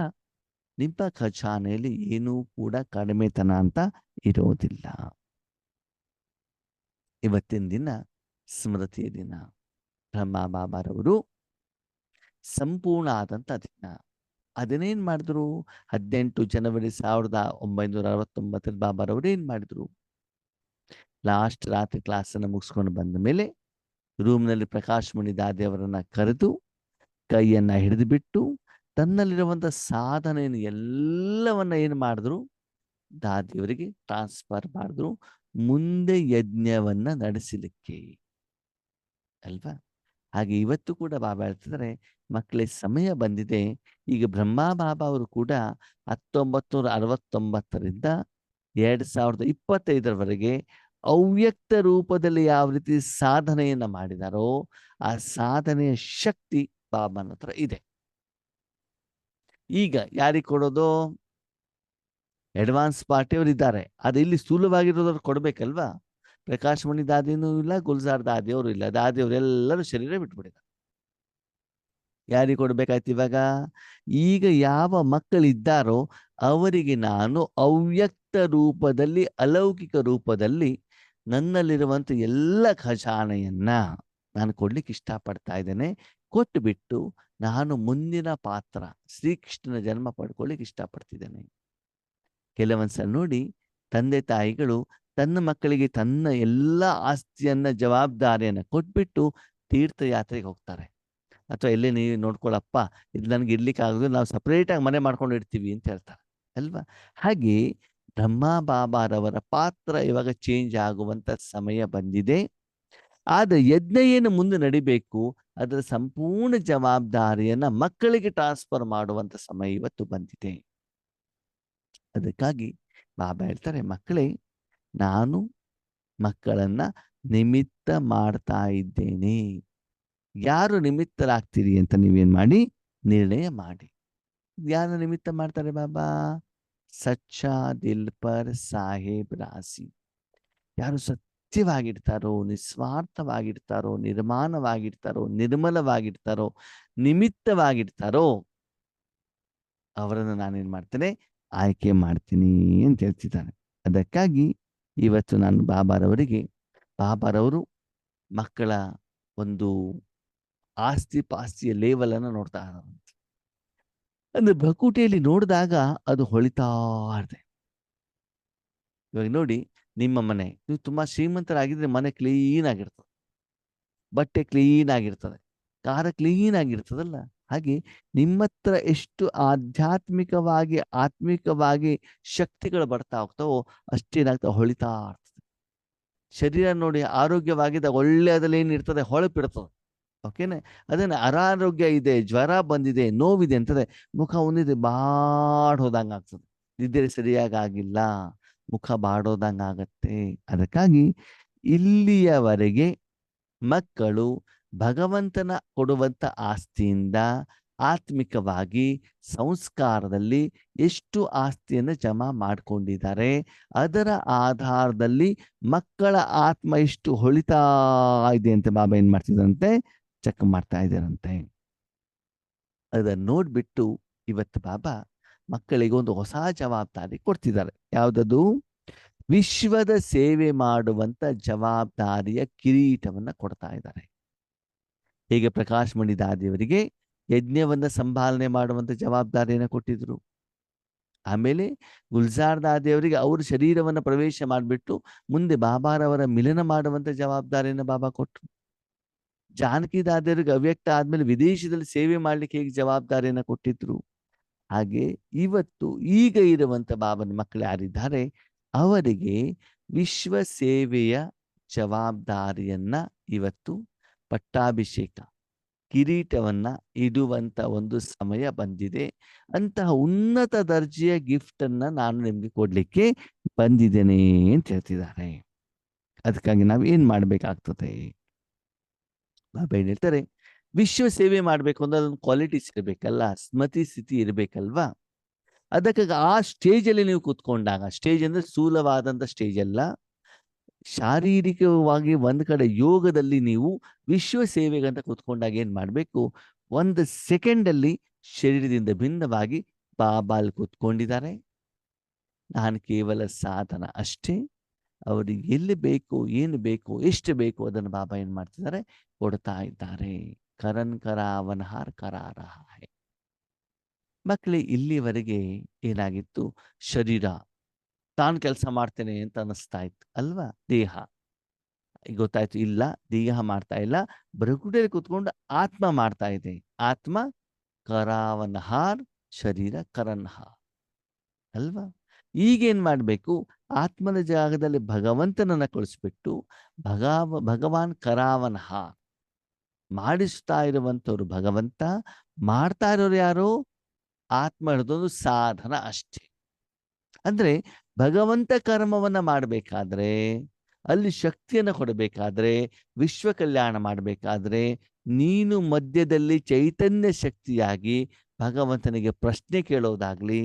ನಿಮ್ಮ ಖಜಾನೆಯಲ್ಲಿ ಏನೂ ಕೂಡ ಕಡಿಮೆತನ ಅಂತ ಇರೋದಿಲ್ಲ. ಇವತ್ತಿನ ದಿನ ಸ್ಮೃತಿಯ ದಿನ. ಬ್ರಹ್ಮ ಬಾಬಾರವರು ಸಂಪೂರ್ಣ ಆದಂಥ ದಿನ. ಅದನ್ನೇನ್ ಮಾಡಿದ್ರು? 18 ಜನವರಿ 1969 ಬಾಬಾರವರು ಏನ್ ಮಾಡಿದ್ರು? ಲಾಸ್ಟ್ ರಾತ್ರಿ ಕ್ಲಾಸನ್ನು ಮುಗಿಸ್ಕೊಂಡು ಬಂದ ಮೇಲೆ ರೂಮ್ನಲ್ಲಿ ಪ್ರಕಾಶ್ ಮಣಿ ದಾದಿಯವರನ್ನ ಕರೆದು ಕೈಯನ್ನ ಹಿಡಿದು ಬಿಟ್ಟು ತನ್ನಲ್ಲಿರುವಂಥ ಸಾಧನೆಯನ್ನು ಎಲ್ಲವನ್ನ ಏನು ಮಾಡಿದ್ರು? ದಾದಿಯವರಿಗೆ ಟ್ರಾನ್ಸ್ಫರ್ ಮಾಡಿದ್ರು, ಮುಂದೆ ಯಜ್ಞವನ್ನ ನಡೆಸಲಿಕ್ಕೆ ಅಲ್ವಾ? ಹಾಗೆ ಇವತ್ತು ಕೂಡ ಬಾಬಾ ಹೇಳ್ತಿದ್ದಾರೆ, ಮಕ್ಕಳೇ ಸಮಯ ಬಂದಿದೆ. ಈಗ ಬ್ರಹ್ಮ ಬಾಬಾ ಅವರು ಕೂಡ 1969ರಿಂದ 2025ರವರೆಗೆ ಅವ್ಯಕ್ತ ರೂಪದಲ್ಲಿ ಯಾವ ರೀತಿ ಸಾಧನೆಯನ್ನ ಮಾಡಿದಾರೋ ಆ ಸಾಧನೆಯ ಶಕ್ತಿ ಬಾಬಾನ ಹತ್ರ ಇದೆ. ಈಗ ಯಾರಿಗೆ ಕೊಡೋದು? ಅಡ್ವಾನ್ಸ್ ಪಾರ್ಟಿಯವರು ಇದ್ದಾರೆ. ಅದು ಇಲ್ಲಿ ಸ್ಥೂಲವಾಗಿರೋದವ್ರು ಕೊಡ್ಬೇಕಲ್ವಾ? ಪ್ರಕಾಶ್ ಮಣಿ ದಾದಿನೂ ಇಲ್ಲ, ಗುಲ್ಜಾರ್ ದಾದಿಯವರು ಇಲ್ಲ. ದಾದಿಯವರೆಲ್ಲರೂ ಶರೀರ ಬಿಟ್ಬಿಟ್ಟಿದ್ದಾರೆ. ಯಾರಿಗೆ ಕೊಡ್ಬೇಕಾಯ್ತು ಇವಾಗ? ಈಗ ಯಾವ ಮಕ್ಕಳಿದ್ದಾರೋ ಅವರಿಗೆ ನಾನು ಅವ್ಯಕ್ತ ರೂಪದಲ್ಲಿ, ಅಲೌಕಿಕ ರೂಪದಲ್ಲಿ ನನ್ನಲ್ಲಿರುವಂಥ ಎಲ್ಲ ಖಜಾನೆಯನ್ನ ನಾನು ಕೊಡ್ಲಿಕ್ಕೆ ಇಷ್ಟಪಡ್ತಾ ಇದ್ದೇನೆ. ಕೊಟ್ಟುಬಿಟ್ಟು ನಾನು ಮುಂದಿನ ಪಾತ್ರ ಶ್ರೀಕೃಷ್ಣನ ಜನ್ಮ ಪಡ್ಕೊಳ್ಳಿಕ್ಕೆ ಇಷ್ಟಪಡ್ತಿದ್ದೇನೆ. ಕೆಲವೊಂದ್ಸಲ ನೋಡಿ, ತಂದೆ ತಾಯಿಗಳು ತನ್ನ ಮಕ್ಕಳಿಗೆ ತನ್ನ ಎಲ್ಲ ಆಸ್ತಿಯನ್ನ, ಜವಾಬ್ದಾರಿಯನ್ನ ಕೊಟ್ಬಿಟ್ಟು ತೀರ್ಥಯಾತ್ರೆಗೆ ಹೋಗ್ತಾರೆ. ಅಥವಾ ಎಲ್ಲೇ ನೀವು ನೋಡ್ಕೊಳ್ಳಪ್ಪ, ಇದು ನನಗೆ ಇರ್ಲಿಕ್ಕೆ ಆಗೋದು, ನಾವು ಸಪ್ರೇಟಾಗಿ ಮನೆ ಮಾಡ್ಕೊಂಡು ಇರ್ತೀವಿ ಅಂತ ಹೇಳ್ತಾರೆ ಅಲ್ವಾ? ಹಾಗೆ ಬ್ರಹ್ಮ ಬಾಬಾರವರ ಪಾತ್ರ ಇವಾಗ ಚೇಂಜ್ ಆಗುವಂತ ಸಮಯ ಬಂದಿದೆ. ಆದ್ರೆ ಯಜ್ಞ ಏನು ಮುಂದೆ ನಡಿಬೇಕು, ಅದರ ಸಂಪೂರ್ಣ ಜವಾಬ್ದಾರಿಯನ್ನ ಮಕ್ಕಳಿಗೆ ಟ್ರಾನ್ಸ್ಫರ್ ಮಾಡುವಂತ ಸಮಯ ಇವತ್ತು ಬಂದಿದೆ. ಅದಕ್ಕಾಗಿ ಬಾಬಾ ಹೇಳ್ತಾರೆ, ಮಕ್ಕಳೇ, ನಾನು ಮಕ್ಕಳನ್ನ ನಿಮಿತ್ತ ಮಾಡ್ತಾ ಇದ್ದೇನೆ. ಯಾರು ನಿಮಿತ್ತರಾಗ್ತೀರಿ ಅಂತ ನೀವೇನ್ ಮಾಡಿ ನಿರ್ಣಯ ಮಾಡಿ. ಯಾರು ನಿಮಿತ್ತ ಮಾಡ್ತಾರೆ ಬಾಬಾ? ಸಚ್ಚಾ ದಿಲ್ ಪರ್ ಸಾಹೇಬ್ ರಾಸಿ. ಯಾರು ಸತ್ಯವಾಗಿರ್ತಾರೋ, ನಿಸ್ವಾರ್ಥವಾಗಿರ್ತಾರೋ, ನಿರ್ಮಾಣವಾಗಿರ್ತಾರೋ, ನಿರ್ಮಲವಾಗಿರ್ತಾರೋ, ನಿಮಿತ್ತವಾಗಿರ್ತಾರೋ ಅವರನ್ನು ನಾನೇನ್ ಮಾಡ್ತೇನೆ? ಆಯ್ಕೆ ಮಾಡ್ತೀನಿ ಅಂತ ಹೇಳ್ತಿದ್ದಾನೆ. ಅದಕ್ಕಾಗಿ ಇವತ್ತು ನಾನು ಬಾಬಾರವರು ಮಕ್ಕಳ ಒಂದು ಆಸ್ತಿ ಪಾಸ್ತಿಯ ಲೇವಲ್ ಅನ್ನು ನೋಡ್ತಾ ಇದ್ದಾರೆ. ಅಂದ್ರೆ ಭಕುಟಿಯಲ್ಲಿ ನೋಡಿದಾಗ ಅದು ಹೊಳಿತಾ ಇದೆ. ಇವಾಗ ನೋಡಿ, ನಿಮ್ಮ ಮನೆ, ನೀವು ತುಂಬಾ ಶ್ರೀಮಂತರಾಗಿದ್ರೆ ಮನೆ ಕ್ಲೀನ್ ಆಗಿರ್ತದೆ, ಬಟ್ಟೆ ಕ್ಲೀನ್ ಆಗಿರ್ತದೆ, ಕಾರ ಕ್ಲೀನ್ ಆಗಿರ್ತದಲ್ಲ. ಹಾಗೆ ನಿಮ್ಮ ಹತ್ರ ಎಷ್ಟು ಆಧ್ಯಾತ್ಮಿಕವಾಗಿ, ಆತ್ಮಿಕವಾಗಿ ಶಕ್ತಿಗಳು ಬರ್ತಾ ಹೋಗ್ತಾವೋ ಅಷ್ಟೇನಾಗ್ತಾ ಹೊಳಿತಾ ಇರ್ತದೆ. ಶರೀರ ನೋಡಿ ಆರೋಗ್ಯವಾಗಿದ್ದಾಗ ಒಳ್ಳೆಯದಲ್ಲಿ ಏನಿರ್ತದೆ? ಹೊಳಪಿರ್ತದೆ. ಓಕೆನೆ? ಅದನ್ನ ಅನಾರೋಗ್ಯ ಇದೆ, ಜ್ವರ ಬಂದಿದೆ, ನೋವಿದೆ ಅಂತಂದ್ರೆ ಮುಖ ಒಂದಿದೆ ಬಾಡೋದಂಗ ಆಗ್ತದೆ. ನಿದ್ರೆ ಸರಿಯಾಗಿ ಆಗಿಲ್ಲ, ಮುಖ ಬಾಡೋದಂಗ ಆಗತ್ತೆ. ಅದಕ್ಕಾಗಿ ಇಲ್ಲಿಯವರೆಗೆ ಮಕ್ಕಳು ಭಗವಂತನ ಕೊಡುವಂತ ಆಸ್ತಿಯಿಂದ ಆತ್ಮಿಕವಾಗಿ ಸಂಸ್ಕಾರದಲ್ಲಿ ಎಷ್ಟು ಆಸ್ತಿಯನ್ನು ಜಮಾ ಮಾಡ್ಕೊಂಡಿದ್ದಾರೆ, ಅದರ ಆಧಾರದಲ್ಲಿ ಮಕ್ಕಳ ಆತ್ಮ ಎಷ್ಟು ಹೊಳಿತಾ ಇದೆ ಅಂತ ಬಾಬಾ ಏನ್ ಮಾಡ್ತಿದಂತೆ? ಚೆಕ್ ಮಾಡ್ತಾ ಇದ್ದಾರಂತೆ. ಅದನ್ನು ನೋಡ್ಬಿಟ್ಟು ಇವತ್ತು ಬಾಬಾ ಮಕ್ಕಳಿಗೆ ಒಂದು ಹೊಸ ಜವಾಬ್ದಾರಿ ಕೊಡ್ತಿದ್ದಾರೆ. ಯಾವುದದು? ವಿಶ್ವದ ಸೇವೆ ಮಾಡುವಂತ ಜವಾಬ್ದಾರಿಯ ಕಿರೀಟವನ್ನ ಕೊಡ್ತಾ ಇದ್ದಾರೆ. ಹೇಗೆ ಪ್ರಕಾಶ್ ಮಣಿ ದಾದಿಯವರಿಗೆ ಯಜ್ಞವನ್ನ ಸಂಭಾಲನೆ ಮಾಡುವಂತ ಜವಾಬ್ದಾರಿಯನ್ನು ಕೊಟ್ಟಿದ್ರು. ಆಮೇಲೆ ಗುಲ್ಜಾರ್ ದಾದಿಯವರಿಗೆ ಅವ್ರ ಶರೀರವನ್ನ ಪ್ರವೇಶ ಮಾಡಿಬಿಟ್ಟು ಮುಂದೆ ಬಾಬಾರವರ ಮಿಲನ ಮಾಡುವಂತ ಜವಾಬ್ದಾರಿಯನ್ನು ಬಾಬಾ ಕೊಟ್ಟರು. ಜಾನಕಿ ದಾದಿಯವರಿಗೆ ಅವ್ಯಕ್ತ ಆದ್ಮೇಲೆ ವಿದೇಶದಲ್ಲಿ ಸೇವೆ ಮಾಡ್ಲಿಕ್ಕೆ ಹೇಗೆ ಜವಾಬ್ದಾರಿಯನ್ನು ಕೊಟ್ಟಿದ್ರು. ಹಾಗೆ ಇವತ್ತು ಈಗ ಇರುವಂತ ಬಾಬನ ಮಕ್ಕಳು ಯಾರಿದ್ದಾರೆ ಅವರಿಗೆ ವಿಶ್ವ ಸೇವೆಯ ಜವಾಬ್ದಾರಿಯನ್ನ ಇವತ್ತು ಪಟ್ಟಾಭಿಷೇಕ ಕಿರೀಟವನ್ನ ಇಡುವಂತ ಒಂದು ಸಮಯ ಬಂದಿದೆ. ಅಂತಹ ಉನ್ನತ ದರ್ಜೆಯ ಗಿಫ್ಟ್ ಅನ್ನ ನಾನು ನಿಮ್ಗೆ ಕೊಡ್ಲಿಕ್ಕೆ ಬಂದಿದ್ದೇನೆ ಅಂತ ಹೇಳ್ತಿದ್ದಾರೆ. ಅದಕ್ಕಾಗಿ ನಾವು ಏನ್ ಮಾಡ್ಬೇಕಾಗ್ತದೆ? ಬಾಬಾ ಏನ್ ಹೇಳ್ತಾರೆ? ವಿಶ್ವ ಸೇವೆ ಮಾಡ್ಬೇಕು ಅಂದ್ರೆ ಅದೊಂದು ಕ್ವಾಲಿಟೀಸ್ ಇರ್ಬೇಕಲ್ಲ, ಸ್ಮೃತಿ ಸ್ಥಿತಿ ಇರ್ಬೇಕಲ್ವಾ? ಅದಕ್ಕಾಗಿ ಆ ಸ್ಟೇಜ್ ಅಲ್ಲಿ ನೀವು ಕೂತ್ಕೊಂಡಾಗ, ಸ್ಟೇಜ್ ಅಂದ್ರೆ ಸ್ಥೂಲವಾದಂತ ಸ್ಟೇಜ್ ಅಲ್ಲ, ಶಾರೀರಿಕವಾಗಿ ಒಂದ್ ಕಡೆ ಯೋಗದಲ್ಲಿ ನೀವು ವಿಶ್ವ ಸೇವೆಗಂತ ಕೂತ್ಕೊಂಡಾಗ ಏನ್ ಮಾಡ್ಬೇಕು? 1 ಸೆಕೆಂಡ್ ಅಲ್ಲಿ ಶರೀರದಿಂದ ಭಿನ್ನವಾಗಿ ಬಾಬಾ ಅಲ್ಲಿ ಕೂತ್ಕೊಂಡಿದ್ದಾರೆ, ನಾನು ಕೇವಲ ಸಾಧನ ಅಷ್ಟೇ, ಅವರಿಗೆ ಎಲ್ಲಿ ಬೇಕು, ಏನು ಬೇಕು, ಎಷ್ಟು ಬೇಕು ಅದನ್ನು ಬಾಬಾ ಏನ್ ಮಾಡ್ತಿದ್ದಾರೆ, ಕೊಡ್ತಾ ಇದ್ದಾರೆ. ಕರನ್ ಕರಾವನ್ ಹಾರ್ ಕರಾರಹ ಹೈ. ಮಕ್ಕಳೇ, ಇಲ್ಲಿವರೆಗೆ ಏನಾಗಿತ್ತು, ಶರೀರ ತಾನು ಕೆಲಸ ಮಾಡ್ತೇನೆ ಅಂತ ಅನಿಸ್ತಾ ಇತ್ತು ಅಲ್ವಾ, ದೇಹ. ಈಗ ಗೊತ್ತಾಯ್ತು, ಇಲ್ಲ, ದೇಹ ಮಾಡ್ತಾ ಇಲ್ಲ, ಬರಗುಡಿಯಲ್ಲಿ ಕೂತ್ಕೊಂಡು ಆತ್ಮ ಮಾಡ್ತಾ ಇದೆ. ಆತ್ಮ ಕರಾವನ್ಹಾರ್, ಶರೀರ ಕರನ್ಹಾರ್ ಅಲ್ವಾ. ಈಗೇನ್ ಮಾಡಬೇಕು, ಆತ್ಮನ ಜಾಗದಲ್ಲಿ ಭಗವಂತನನ್ನ ಕಳಿಸ್ಬಿಟ್ಟು ಭಗವಾನ್ ಕರಾವನ್ಹಾರ್ ಮಾಡಿಸ್ತಾ ಇರುವಂತವ್ರು ಭಗವಂತ, ಮಾಡ್ತಾ ಇರೋರು ಯಾರು, ಆತ್ಮ ಹಿಡಿದೊಂದು ಸಾಧನ ಅಷ್ಟೇ. ಅಂದ್ರೆ ಭಗವಂತ ಕರ್ಮವನ್ನ ಮಾಡಬೇಕಾದ್ರೆ, ಅಲ್ಲಿ ಶಕ್ತಿಯನ್ನು ಕೊಡಬೇಕಾದ್ರೆ, ವಿಶ್ವ ಕಲ್ಯಾಣ ಮಾಡಬೇಕಾದ್ರೆ, ನೀನು ಮಧ್ಯದಲ್ಲಿ ಚೈತನ್ಯ ಶಕ್ತಿಯಾಗಿ ಭಗವಂತನಿಗೆ ಪ್ರಶ್ನೆ ಕೇಳೋದಾಗ್ಲಿ,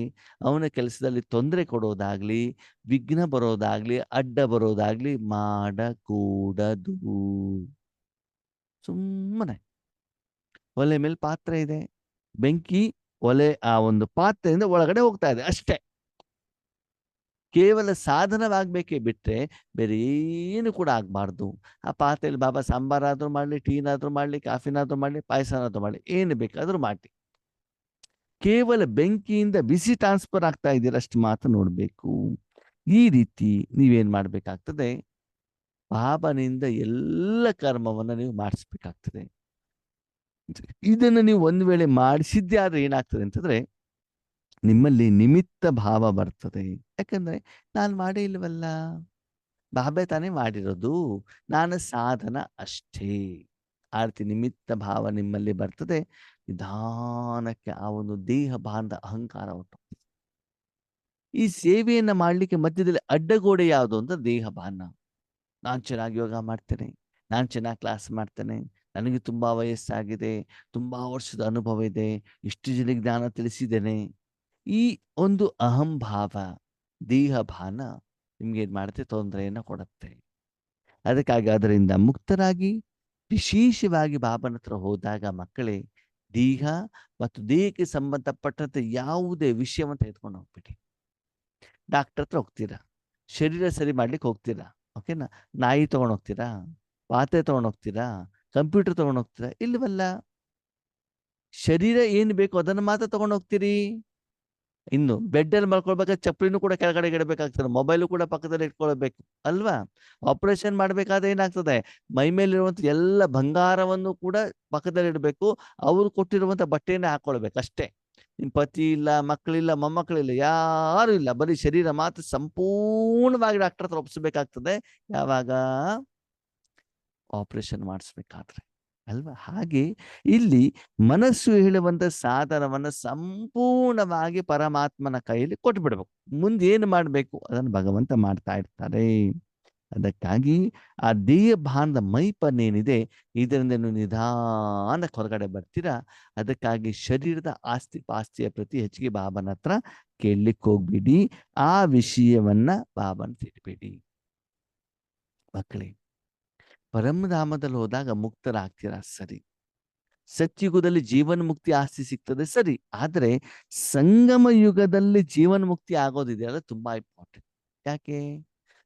ಅವನ ಕೆಲಸದಲ್ಲಿ ತೊಂದರೆ ಕೊಡೋದಾಗ್ಲಿ, ವಿಘ್ನ ಬರೋದಾಗ್ಲಿ, ಅಡ್ಡ ಬರೋದಾಗ್ಲಿ ಮಾಡಕೂಡದು. ಸುಮ್ಮನೆ ಒಲೆ ಮೇಲೆ ಪಾತ್ರೆ ಇದೆ, ಬೆಂಕಿ ಒಲೆ ಆ ಒಂದು ಪಾತ್ರೆಯಿಂದ ಒಳಗಡೆ ಹೋಗ್ತಾ ಇದೆ ಅಷ್ಟೇ. ಕೇವಲ ಸಾಧನವಾಗಬೇಕೇ ಬಿಟ್ಟರೆ ಬೇರೆ ಏನು ಕೂಡ ಆಗಬಾರ್ದು. ಆ ಪಾತ್ರೆಯಲ್ಲಿ ಬಾಬಾ ಸಾಂಬಾರಾದರೂ ಮಾಡಲಿ, ಟೀನಾದರೂ ಮಾಡಲಿ, ಕಾಫಿನಾದರೂ ಮಾಡಲಿ, ಪಾಯಸನಾದರೂ ಮಾಡಲಿ, ಏನು ಬೇಕಾದರೂ ಮಾಡಲಿ, ಕೇವಲ ಬೆಂಕಿಯಿಂದ ಬಿಸಿ ಟ್ರಾನ್ಸ್ಫರ್ ಆಗ್ತಾ ಇದೆಯಲ್ಲ ಅಷ್ಟು ಮಾತ್ರ ನೋಡಬೇಕು. ಈ ರೀತಿ ನೀವೇನು ಮಾಡಬೇಕಾಗ್ತದೆ, ಬಾಬನಿಂದ ಎಲ್ಲ ಕರ್ಮವನ್ನು ನೀವು ಮಾಡಿಸ್ಬೇಕಾಗ್ತದೆ. ಇದನ್ನು ನೀವು ಒಂದು ವೇಳೆ ಮಾಡಿಸಿದ್ದೇ ಆದ್ರೆ ಏನಾಗ್ತದೆ ಅಂತಂದ್ರೆ, ನಿಮ್ಮಲ್ಲಿ ನಿಮಿತ್ತ ಭಾವ ಬರ್ತದೆ. ಯಾಕಂದ್ರೆ ನಾನು ಮಾಡೇ ಇಲ್ವಲ್ಲ, ಬಾಬೆ ತಾನೇ ಮಾಡಿರೋದು, ನಾನು ಸಾಧನ ಅಷ್ಟೇ. ಆ ರೀತಿ ನಿಮಿತ್ತ ಭಾವ ನಿಮ್ಮಲ್ಲಿ ಬರ್ತದೆ. ನಿಧಾನಕ್ಕೆ ಆ ಒಂದು ದೇಹ ಬಾಂಧ ಅಹಂಕಾರ ಉಂಟು. ಈ ಸೇವೆಯನ್ನ ಮಾಡಲಿಕ್ಕೆ ಮಧ್ಯದಲ್ಲಿ ಅಡ್ಡಗೋಡೆ ಯಾವುದು ಅಂತ ದೇಹ ಭಾನ. ನಾನು ಚೆನ್ನಾಗಿ ಯೋಗ ಮಾಡ್ತೇನೆ, ನಾನು ಚೆನ್ನಾಗಿ ಕ್ಲಾಸ್ ಮಾಡ್ತೇನೆ, ನನಗೆ ತುಂಬಾ ವಯಸ್ಸಾಗಿದೆ, ತುಂಬಾ ವರ್ಷದ ಅನುಭವ ಇದೆ, ಇಷ್ಟು ಜನಕ್ಕೆ ಜ್ಞಾನ ತಿಳಿಸಿದ್ದೇನೆ. ಈ ಒಂದು ಅಹಂಭಾವ, ದೇಹ ಭಾನ ನಿಮ್ಗೆ ಏನ್ ಮಾಡುತ್ತೆ, ತೊಂದರೆಯನ್ನು ಕೊಡುತ್ತೆ. ಅದಕ್ಕಾಗಿ ಅದರಿಂದ ಮುಕ್ತರಾಗಿ ವಿಶೇಷವಾಗಿ ಬಾಬನ ಹತ್ರ ಹೋದಾಗ ಮಕ್ಕಳೇ, ದೇಹ ಮತ್ತು ದೇಹಕ್ಕೆ ಸಂಬಂಧಪಟ್ಟಂತೆ ಯಾವುದೇ ವಿಷಯವನ್ನು ತೆಗೆದುಕೊಂಡು ಹೋಗ್ಬಿಡಿ. ಡಾಕ್ಟರ್ ಹತ್ರ ಹೋಗ್ತೀರಾ, ಶರೀರ ಸರಿ ಮಾಡ್ಲಿಕ್ಕೆ ಹೋಗ್ತೀರಾ, ಓಕೆನಾ, ನಾಯಿ ತಗೊಂಡು ಹೋಗ್ತೀರಾ, ಪಾತ್ರೆ ತಗೊಂಡು ಹೋಗ್ತೀರಾ, ಕಂಪ್ಯೂಟರ್ ತಗೊಂಡು ಹೋಗ್ತೀರಾ, ಇಲ್ವಲ್ಲ. ಶರೀರ ಏನು ಬೇಕು ಅದನ್ನು ಮಾತ್ರ ತಗೊಂಡು ಹೋಗ್ತೀರಿ. ಇನ್ನು ಬೆಡ್ಡಲ್ಲಿ ಮಲ್ಕೊಳ್ಬೇಕಾದ್ರೆ ಚಪ್ಪಲಿನೂ ಕೂಡ ಕೆಳಗಡೆ ಇಡಬೇಕಾಗ್ತದೆ, ಮೊಬೈಲು ಕೂಡ ಪಕ್ಕದಲ್ಲಿ ಇಟ್ಕೊಳ್ಬೇಕು ಅಲ್ವಾ. ಆಪರೇಷನ್ ಮಾಡಬೇಕಾದ್ರೆ ಏನಾಗ್ತದೆ, ಮೈ ಮೇಲಿರುವಂಥ ಎಲ್ಲ ಬಂಗಾರವನ್ನು ಕೂಡ ಪಕ್ಕದಲ್ಲಿ ಇಡಬೇಕು, ಅವರು ಕೊಟ್ಟಿರುವಂಥ ಬಟ್ಟೆಯನ್ನೇ ಹಾಕೊಳ್ಬೇಕು ಅಷ್ಟೇ. ನಿಮ್ಮ ಪತಿ ಇಲ್ಲ, ಮಕ್ಕಳಿಲ್ಲ, ಮೊಮ್ಮಕ್ಕಳಿಲ್ಲ, ಯಾರು ಇಲ್ಲ, ಬರೀ ಶರೀರ ಮಾತ್ರ ಸಂಪೂರ್ಣವಾಗಿ ಡಾಕ್ಟರ್ ಹತ್ರ ಒಪ್ಪಿಸಬೇಕಾಗ್ತದೆ. ಯಾವಾಗ, ಆಪರೇಷನ್ ಮಾಡಿಸ್ಬೇಕಾದ್ರೆ ಅಲ್ವಾ. ಹಾಗೆ ಇಲ್ಲಿ ಮನಸ್ಸು ಹೇಳುವಂತ ಸಾಧನವನ್ನು ಸಂಪೂರ್ಣವಾಗಿ ಪರಮಾತ್ಮನ ಕೈಯಲ್ಲಿ ಕೊಟ್ಬಿಡ್ಬೇಕು. ಮುಂದೆ ಏನು ಮಾಡಬೇಕು ಅದನ್ನು ಭಗವಂತ ಮಾಡ್ತಾ ಇರ್ತಾರೆ. ಅದಕ್ಕಾಗಿ ಆ ದೇಹ ಭಾನದ ಮೈಪನ್ನೇನಿದೆ, ಇದರಿಂದ ನೀವು ನಿಧಾನಕ್ಕೆ ಹೊರಗಡೆ ಬರ್ತೀರಾ. ಅದಕ್ಕಾಗಿ ಶರೀರದ ಆಸ್ತಿ ಪಾಸ್ತಿಯ ಪ್ರತಿ ಹೆಚ್ಚಿಗೆ ಬಾಬನ ಹತ್ರ ಕೇಳಲಿಕ್ಕೆ ಹೋಗ್ಬಿಡಿ. ಆ ವಿಷಯವನ್ನ ಬಾಬನ ತಿಳ್ಬೇಡಿ ಮಕ್ಕಳೇ. ಪರಮಧಾಮದಲ್ಲಿ ಹೋದಾಗ ಮುಕ್ತರಾಗ್ತೀರಾ ಸರಿ, ಸತ್ಯುಗದಲ್ಲಿ ಜೀವನ ಮುಕ್ತಿ ಆಸ್ತಿ ಸಿಗ್ತದೆ ಸರಿ, ಆದರೆ ಸಂಗಮ ಯುಗದಲ್ಲಿ ಜೀವನ ಮುಕ್ತಿ ಆಗೋದಿದೆಯಲ್ಲ ತುಂಬಾ ಇಂಪಾರ್ಟೆಂಟ್. ಯಾಕೆ,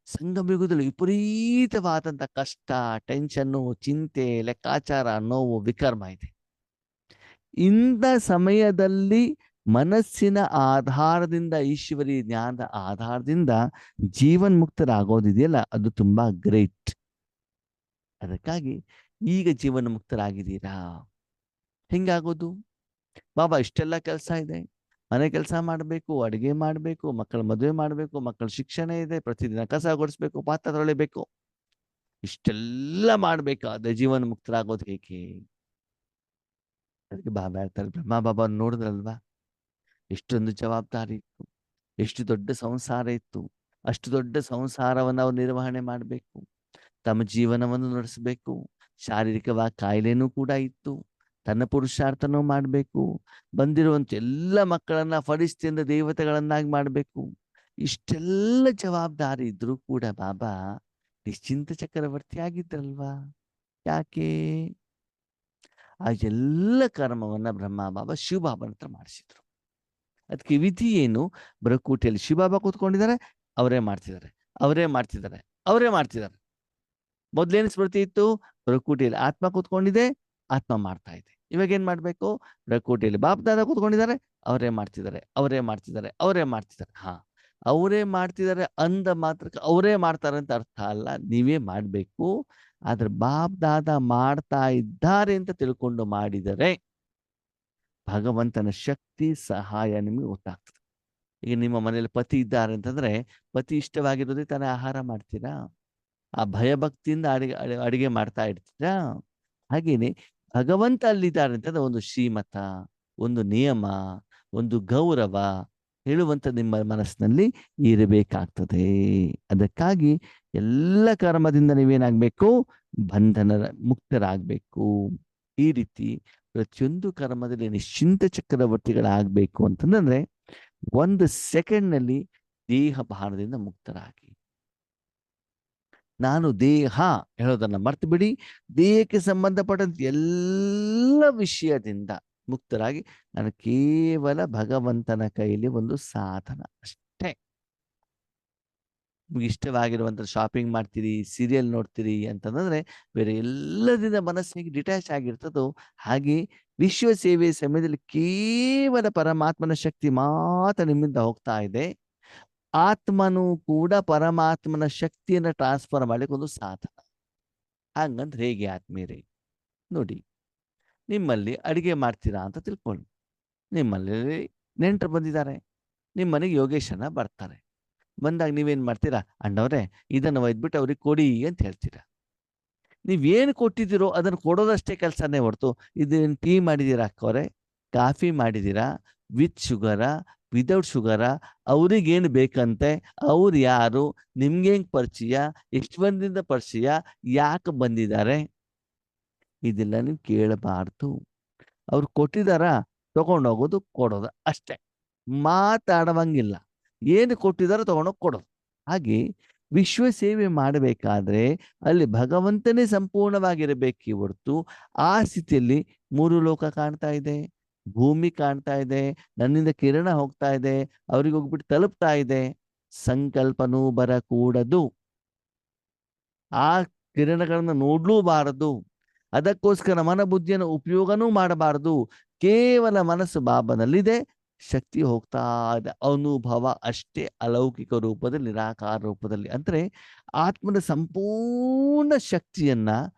ಸಂಗಮ ಯುಗದಲ್ಲಿ ವಿಪರೀತವಾದಂಥ ಕಷ್ಟ, ಟೆನ್ಷನ್ನು, ಚಿಂತೆ, ಲೆಕ್ಕಾಚಾರ, ನೋವು, ವಿಕರ್ಮ ಇದೆ. ಇಂಥ ಸಮಯದಲ್ಲಿ ಮನಸ್ಸಿನ ಆಧಾರದಿಂದ, ಈಶ್ವರಿ ಜ್ಞಾನದ ಆಧಾರದಿಂದ ಜೀವನ್ ಮುಕ್ತರಾಗೋದಿದೆಯಲ್ಲ ಅದು ತುಂಬಾ ಗ್ರೇಟ್. ಅದಕ್ಕಾಗಿ ಈಗ ಜೀವನ ಮುಕ್ತರಾಗಿದ್ದೀರಾ. ಹೆಂಗಾಗೋದು, ಬಾಬಾ ಇಷ್ಟೆಲ್ಲ ಕೆಲಸ ಇದೆ, ಮನೆ ಕೆಲಸ ಮಾಡಬೇಕು, ಅಡುಗೆ ಮಾಡಬೇಕು, ಮಕ್ಕಳ ಮದುವೆ ಮಾಡಬೇಕು, ಮಕ್ಕಳ ಶಿಕ್ಷಣ ಇದೆ, ಪ್ರತಿದಿನ ಕಸ ಗುಡಿಸ್ಬೇಕು, ಪಾತ್ರೆ ತೊಳಿಬೇಕು, ಇಷ್ಟೆಲ್ಲ ಮಾಡಬೇಕಾದ್ರೆ ಜೀವನ ಮುಕ್ತರಾಗೋದು ಹೇಗೆ. ಅದಕ್ಕೆ ಬಾಬಾ ಹೇಳ್ತಾರೆ, ಬ್ರಹ್ಮ ಬಾಬಾ ನೋಡಿದ್ರಲ್ವಾ, ಎಷ್ಟೊಂದು ಜವಾಬ್ದಾರಿ ಇತ್ತು, ಎಷ್ಟು ದೊಡ್ಡ ಸಂಸಾರ ಇತ್ತು, ಅಷ್ಟು ದೊಡ್ಡ ಸಂಸಾರವನ್ನು ಅವ್ರು ನಿರ್ವಹಣೆ ಮಾಡಬೇಕು, ತಮ್ಮ ಜೀವನವನ್ನು ನಡೆಸಬೇಕು, ಶಾರೀರಿಕವಾಗಿ ಕಾಯಿಲೆನೂ ಕೂಡ ಇತ್ತು, ತನ್ನ ಪುರುಷಾರ್ಥನೂ ಮಾಡಬೇಕು, ಬಂದಿರುವಂಥ ಎಲ್ಲ ಮಕ್ಕಳನ್ನ ಫರಿಷ್ಠೆಯಿಂದ ದೇವತೆಗಳನ್ನಾಗಿ ಮಾಡಬೇಕು. ಇಷ್ಟೆಲ್ಲ ಜವಾಬ್ದಾರಿ ಇದ್ರೂ ಕೂಡ ಬಾಬಾ ನಿಶ್ಚಿಂತ ಚಕ್ರವರ್ತಿ ಆಗಿದ್ರಲ್ವಾ. ಯಾಕೆ, ಆ ಎಲ್ಲ ಕರ್ಮವನ್ನ ಬ್ರಹ್ಮ ಬಾಬಾ ಶಿವಬಾಬನ ಹತ್ರ ಮಾಡಿಸಿದ್ರು. ಅದಕ್ಕೆ ವಿಧಿ ಏನು, ಬರಕೂಟಿಯಲ್ಲಿ ಶಿವಬಾಬಾ ಕೂತ್ಕೊಂಡಿದ್ದಾರೆ, ಅವರೇ ಮಾಡ್ತಿದ್ದಾರೆ, ಅವರೇ ಮಾಡ್ತಿದ್ದಾರೆ. ಅವರೇ ಮಾಡ್ತಿದ್ದಾರೆ. ಮೊದ್ಲೇನು ಸ್ಮೃತಿ ಇತ್ತು? ಪ್ರಕೃತಿಯಲ್ಲಿ ಆತ್ಮ ಕೂತ್ಕೊಂಡಿದೆ, ಆತ್ಮ ಮಾಡ್ತಾ ಇದೆ. ಇವಾಗ ಏನ್ ಮಾಡ್ಬೇಕು? ಪ್ರಕೃತಿಯಲ್ಲಿ ಬಾಪ್ ದಾದ ಕೂತ್ಕೊಂಡಿದ್ದಾರೆ, ಅವರೇ ಮಾಡ್ತಿದ್ದಾರೆ, ಅವರೇ ಮಾಡ್ತಿದ್ದಾರೆ, ಅವರೇ ಮಾಡ್ತಿದ್ದಾರೆ. ಹಾ, ಅವರೇ ಮಾಡ್ತಿದ್ದಾರೆ ಅಂದ ಮಾತ್ರಕ್ಕೆ ಅವರೇ ಮಾಡ್ತಾರೆ ಅಂತ ಅರ್ಥ ಅಲ್ಲ, ನೀವೇ ಮಾಡ್ಬೇಕು. ಆದ್ರೆ ಬಾಪ್ ದಾದ ಮಾಡ್ತಾ ಇದ್ದಾರೆ ಅಂತ ತಿಳ್ಕೊಂಡು ಮಾಡಿದರೆ ಭಗವಂತನ ಶಕ್ತಿ ಸಹಾಯ ನಿಮಗೆ ಗೊತ್ತಾಗ್ತದೆ. ಈಗ ನಿಮ್ಮ ಮನೇಲಿ ಪತಿ ಇದ್ದಾರೆ ಅಂತಂದ್ರೆ ಪತಿ ಇಷ್ಟವಾಗಿರೋದೇ ತಾನೇ ಆಹಾರ ಮಾಡ್ತೀರಾ, ಆ ಭಯಭಕ್ತಿಯಿಂದ ಅಡಿಗೆ ಮಾಡ್ತಾ ಇರ್ತೀರಾ. ಹಾಗೇನೆ ಭಗವಂತ ಅಲ್ಲಿದ್ದಾರೆ ಅಂತಂದ್ರೆ ಒಂದು ಶ್ರೀಮತ, ಒಂದು ನಿಯಮ, ಒಂದು ಗೌರವ ಹೇಳುವಂತ ನಿಮ್ಮ ಮನಸ್ಸಿನಲ್ಲಿ ಇರಬೇಕಾಗ್ತದೆ. ಅದಕ್ಕಾಗಿ ಎಲ್ಲ ಕರ್ಮದಿಂದ ನೀವೇನಾಗ್ಬೇಕು? ಬಂಧನ ಮುಕ್ತರಾಗಬೇಕು. ಈ ರೀತಿ ಪ್ರತಿಯೊಂದು ಕರ್ಮದಲ್ಲಿ ನಿಶ್ಚಿಂತ ಚಕ್ರವರ್ತಿಗಳಾಗಬೇಕು ಅಂತಂದ್ರೆ 1 ಸೆಕೆಂಡ್ನಲ್ಲಿ ದೇಹ ಭಾರದಿಂದ ಮುಕ್ತರಾಗಿ. ನಾನು ದೇಹ ಹೇಳೋದನ್ನ ಮರ್ತು ಬಿಡಿ, ದೇಹಕ್ಕೆ ಸಂಬಂಧಪಟ್ಟಂತ ಎಲ್ಲ ವಿಷಯದಿಂದ ಮುಕ್ತರಾಗಿ ನಾನು ಕೇವಲ ಭಗವಂತನ ಕೈಲಿ ಒಂದು ಸಾಧನ ಅಷ್ಟೇ. ನಿಮ್ಗೆ ಇಷ್ಟವಾಗಿರುವಂತ ಶಾಪಿಂಗ್ ಮಾಡ್ತೀರಿ, ಸೀರಿಯಲ್ ನೋಡ್ತೀರಿ ಅಂತಂದ್ರೆ ಬೇರೆ ಎಲ್ಲದಿಂದ ಮನಸ್ಸಿಗೆ ಡಿಟ್ಯಾಚ್ ಆಗಿರ್ತದೋ ಹಾಗೆ ವಿಶ್ವ ಸೇವೆ ಸಮಯದಲ್ಲಿ ಕೇವಲ ಪರಮಾತ್ಮನ ಶಕ್ತಿ ಮಾತ್ರ ನಿಮ್ಮಿಂದ ಹೋಗ್ತಾ ಇದೆ. ಆತ್ಮನು ಕೂಡ ಪರಮಾತ್ಮನ ಶಕ್ತಿಯನ್ನ ಟ್ರಾನ್ಸ್ಫರ್ ಮಾಡ್ಲಿಕ್ಕೆ ಒಂದು ಸಾಧನ. ಹಂಗಂದ್ರೆ ಹೇಗೆ ಆತ್ಮೀಯರೇ? ನೋಡಿ, ನಿಮ್ಮಲ್ಲಿ ಅಡಿಗೆ ಮಾಡ್ತೀರಾ ಅಂತ ತಿಳ್ಕೊಳ್ಳಿ. ನಿಮ್ಮಲ್ಲಿ ನೆಂಟರು ಬಂದಿದ್ದಾರೆ, ನಿಮ್ಮನೆಗೆ ಯೋಗೇಶನ ಬರ್ತಾರೆ. ಬಂದಾಗ ನೀವೇನ್ ಮಾಡ್ತೀರಾ? ಅಣ್ಣವ್ರೆ ಇದನ್ನು ಒಯ್ದ್ಬಿಟ್ಟು ಅವ್ರಿಗೆ ಕೊಡಿ ಅಂತ ಹೇಳ್ತೀರಾ. ನೀವೇನು ಕೊಟ್ಟಿದ್ದೀರೋ ಅದನ್ನು ಕೊಡೋದಷ್ಟೇ ಕೆಲಸನೇ ಹೊರತು ಇದನ್ನು ಟೀ ಮಾಡಿದ್ದೀರಾ ಅಕ್ಕವ್ರೆ, ಕಾಫಿ ಮಾಡಿದ್ದೀರಾ, ವಿತ್ ಶುಗರ, ವಿದೌಟ್ ಶುಗರ, ಅವ್ರಿಗೇನು ಬೇಕಂತೆ, ಅವ್ರು ಯಾರು, ನಿಮ್ಗೇಂಗ್ ಪರಿಚಯ, ಎಷ್ಟು ಬಂದಿಂದ ಪರಿಚಯ, ಯಾಕೆ ಬಂದಿದ್ದಾರೆ, ಇದೆಲ್ಲ ನೀವು ಕೇಳಬಾರ್ದು. ಅವ್ರು ಕೊಟ್ಟಿದಾರ, ತಗೊಂಡೋಗೋದು, ಕೊಡೋದು ಅಷ್ಟೇ, ಮಾತಾಡುವಂಗಿಲ್ಲ. ಏನು ಕೊಟ್ಟಿದಾರೋ ತಗೊಂಡೋಗಿ ಕೊಡೋದು. ಹಾಗೆ ವಿಶ್ವ ಸೇವೆ ಮಾಡಬೇಕಾದ್ರೆ ಅಲ್ಲಿ ಭಗವಂತನೇ ಸಂಪೂರ್ಣವಾಗಿರಬೇಕೇ ಹೊರತು ಆ ಸ್ಥಿತಿಯಲ್ಲಿ 3 ಲೋಕ ಕಾಣ್ತಾ ಇದೆ, ಭೂಮಿ ಕಾಣ್ತಾ ಇದೆ, ನನ್ನಿಂದ ಕಿರಣ ಹೋಗ್ತಾ ಇದೆ, ಅವ್ರಿಗೆ ಹೋಗ್ಬಿಟ್ಟು ತಲುಪ್ತಾ ಇದೆ, ಸಂಕಲ್ಪನೂ ಬರಕೂಡದು, ಆ ಕಿರಣಗಳನ್ನ ನೋಡ್ಲೂಬಾರದು. ಅದಕ್ಕೋಸ್ಕರ ಮನಬುದ್ಧಿಯನ್ನು ಉಪಯೋಗನೂ ಮಾಡಬಾರದು. ಕೇವಲ ಮನಸ್ಸು ಬಾಬನಲ್ಲಿದೆ, ಶಕ್ತಿ ಹೋಗ್ತಾ ಇದೆ, ಅನುಭವ ಅಷ್ಟೇ, ಅಲೌಕಿಕ ರೂಪದಲ್ಲಿ, ನಿರಾಕಾರ ರೂಪದಲ್ಲಿ. ಅಂದ್ರೆ ಆತ್ಮದ ಸಂಪೂರ್ಣ ಶಕ್ತಿಯನ್ನ,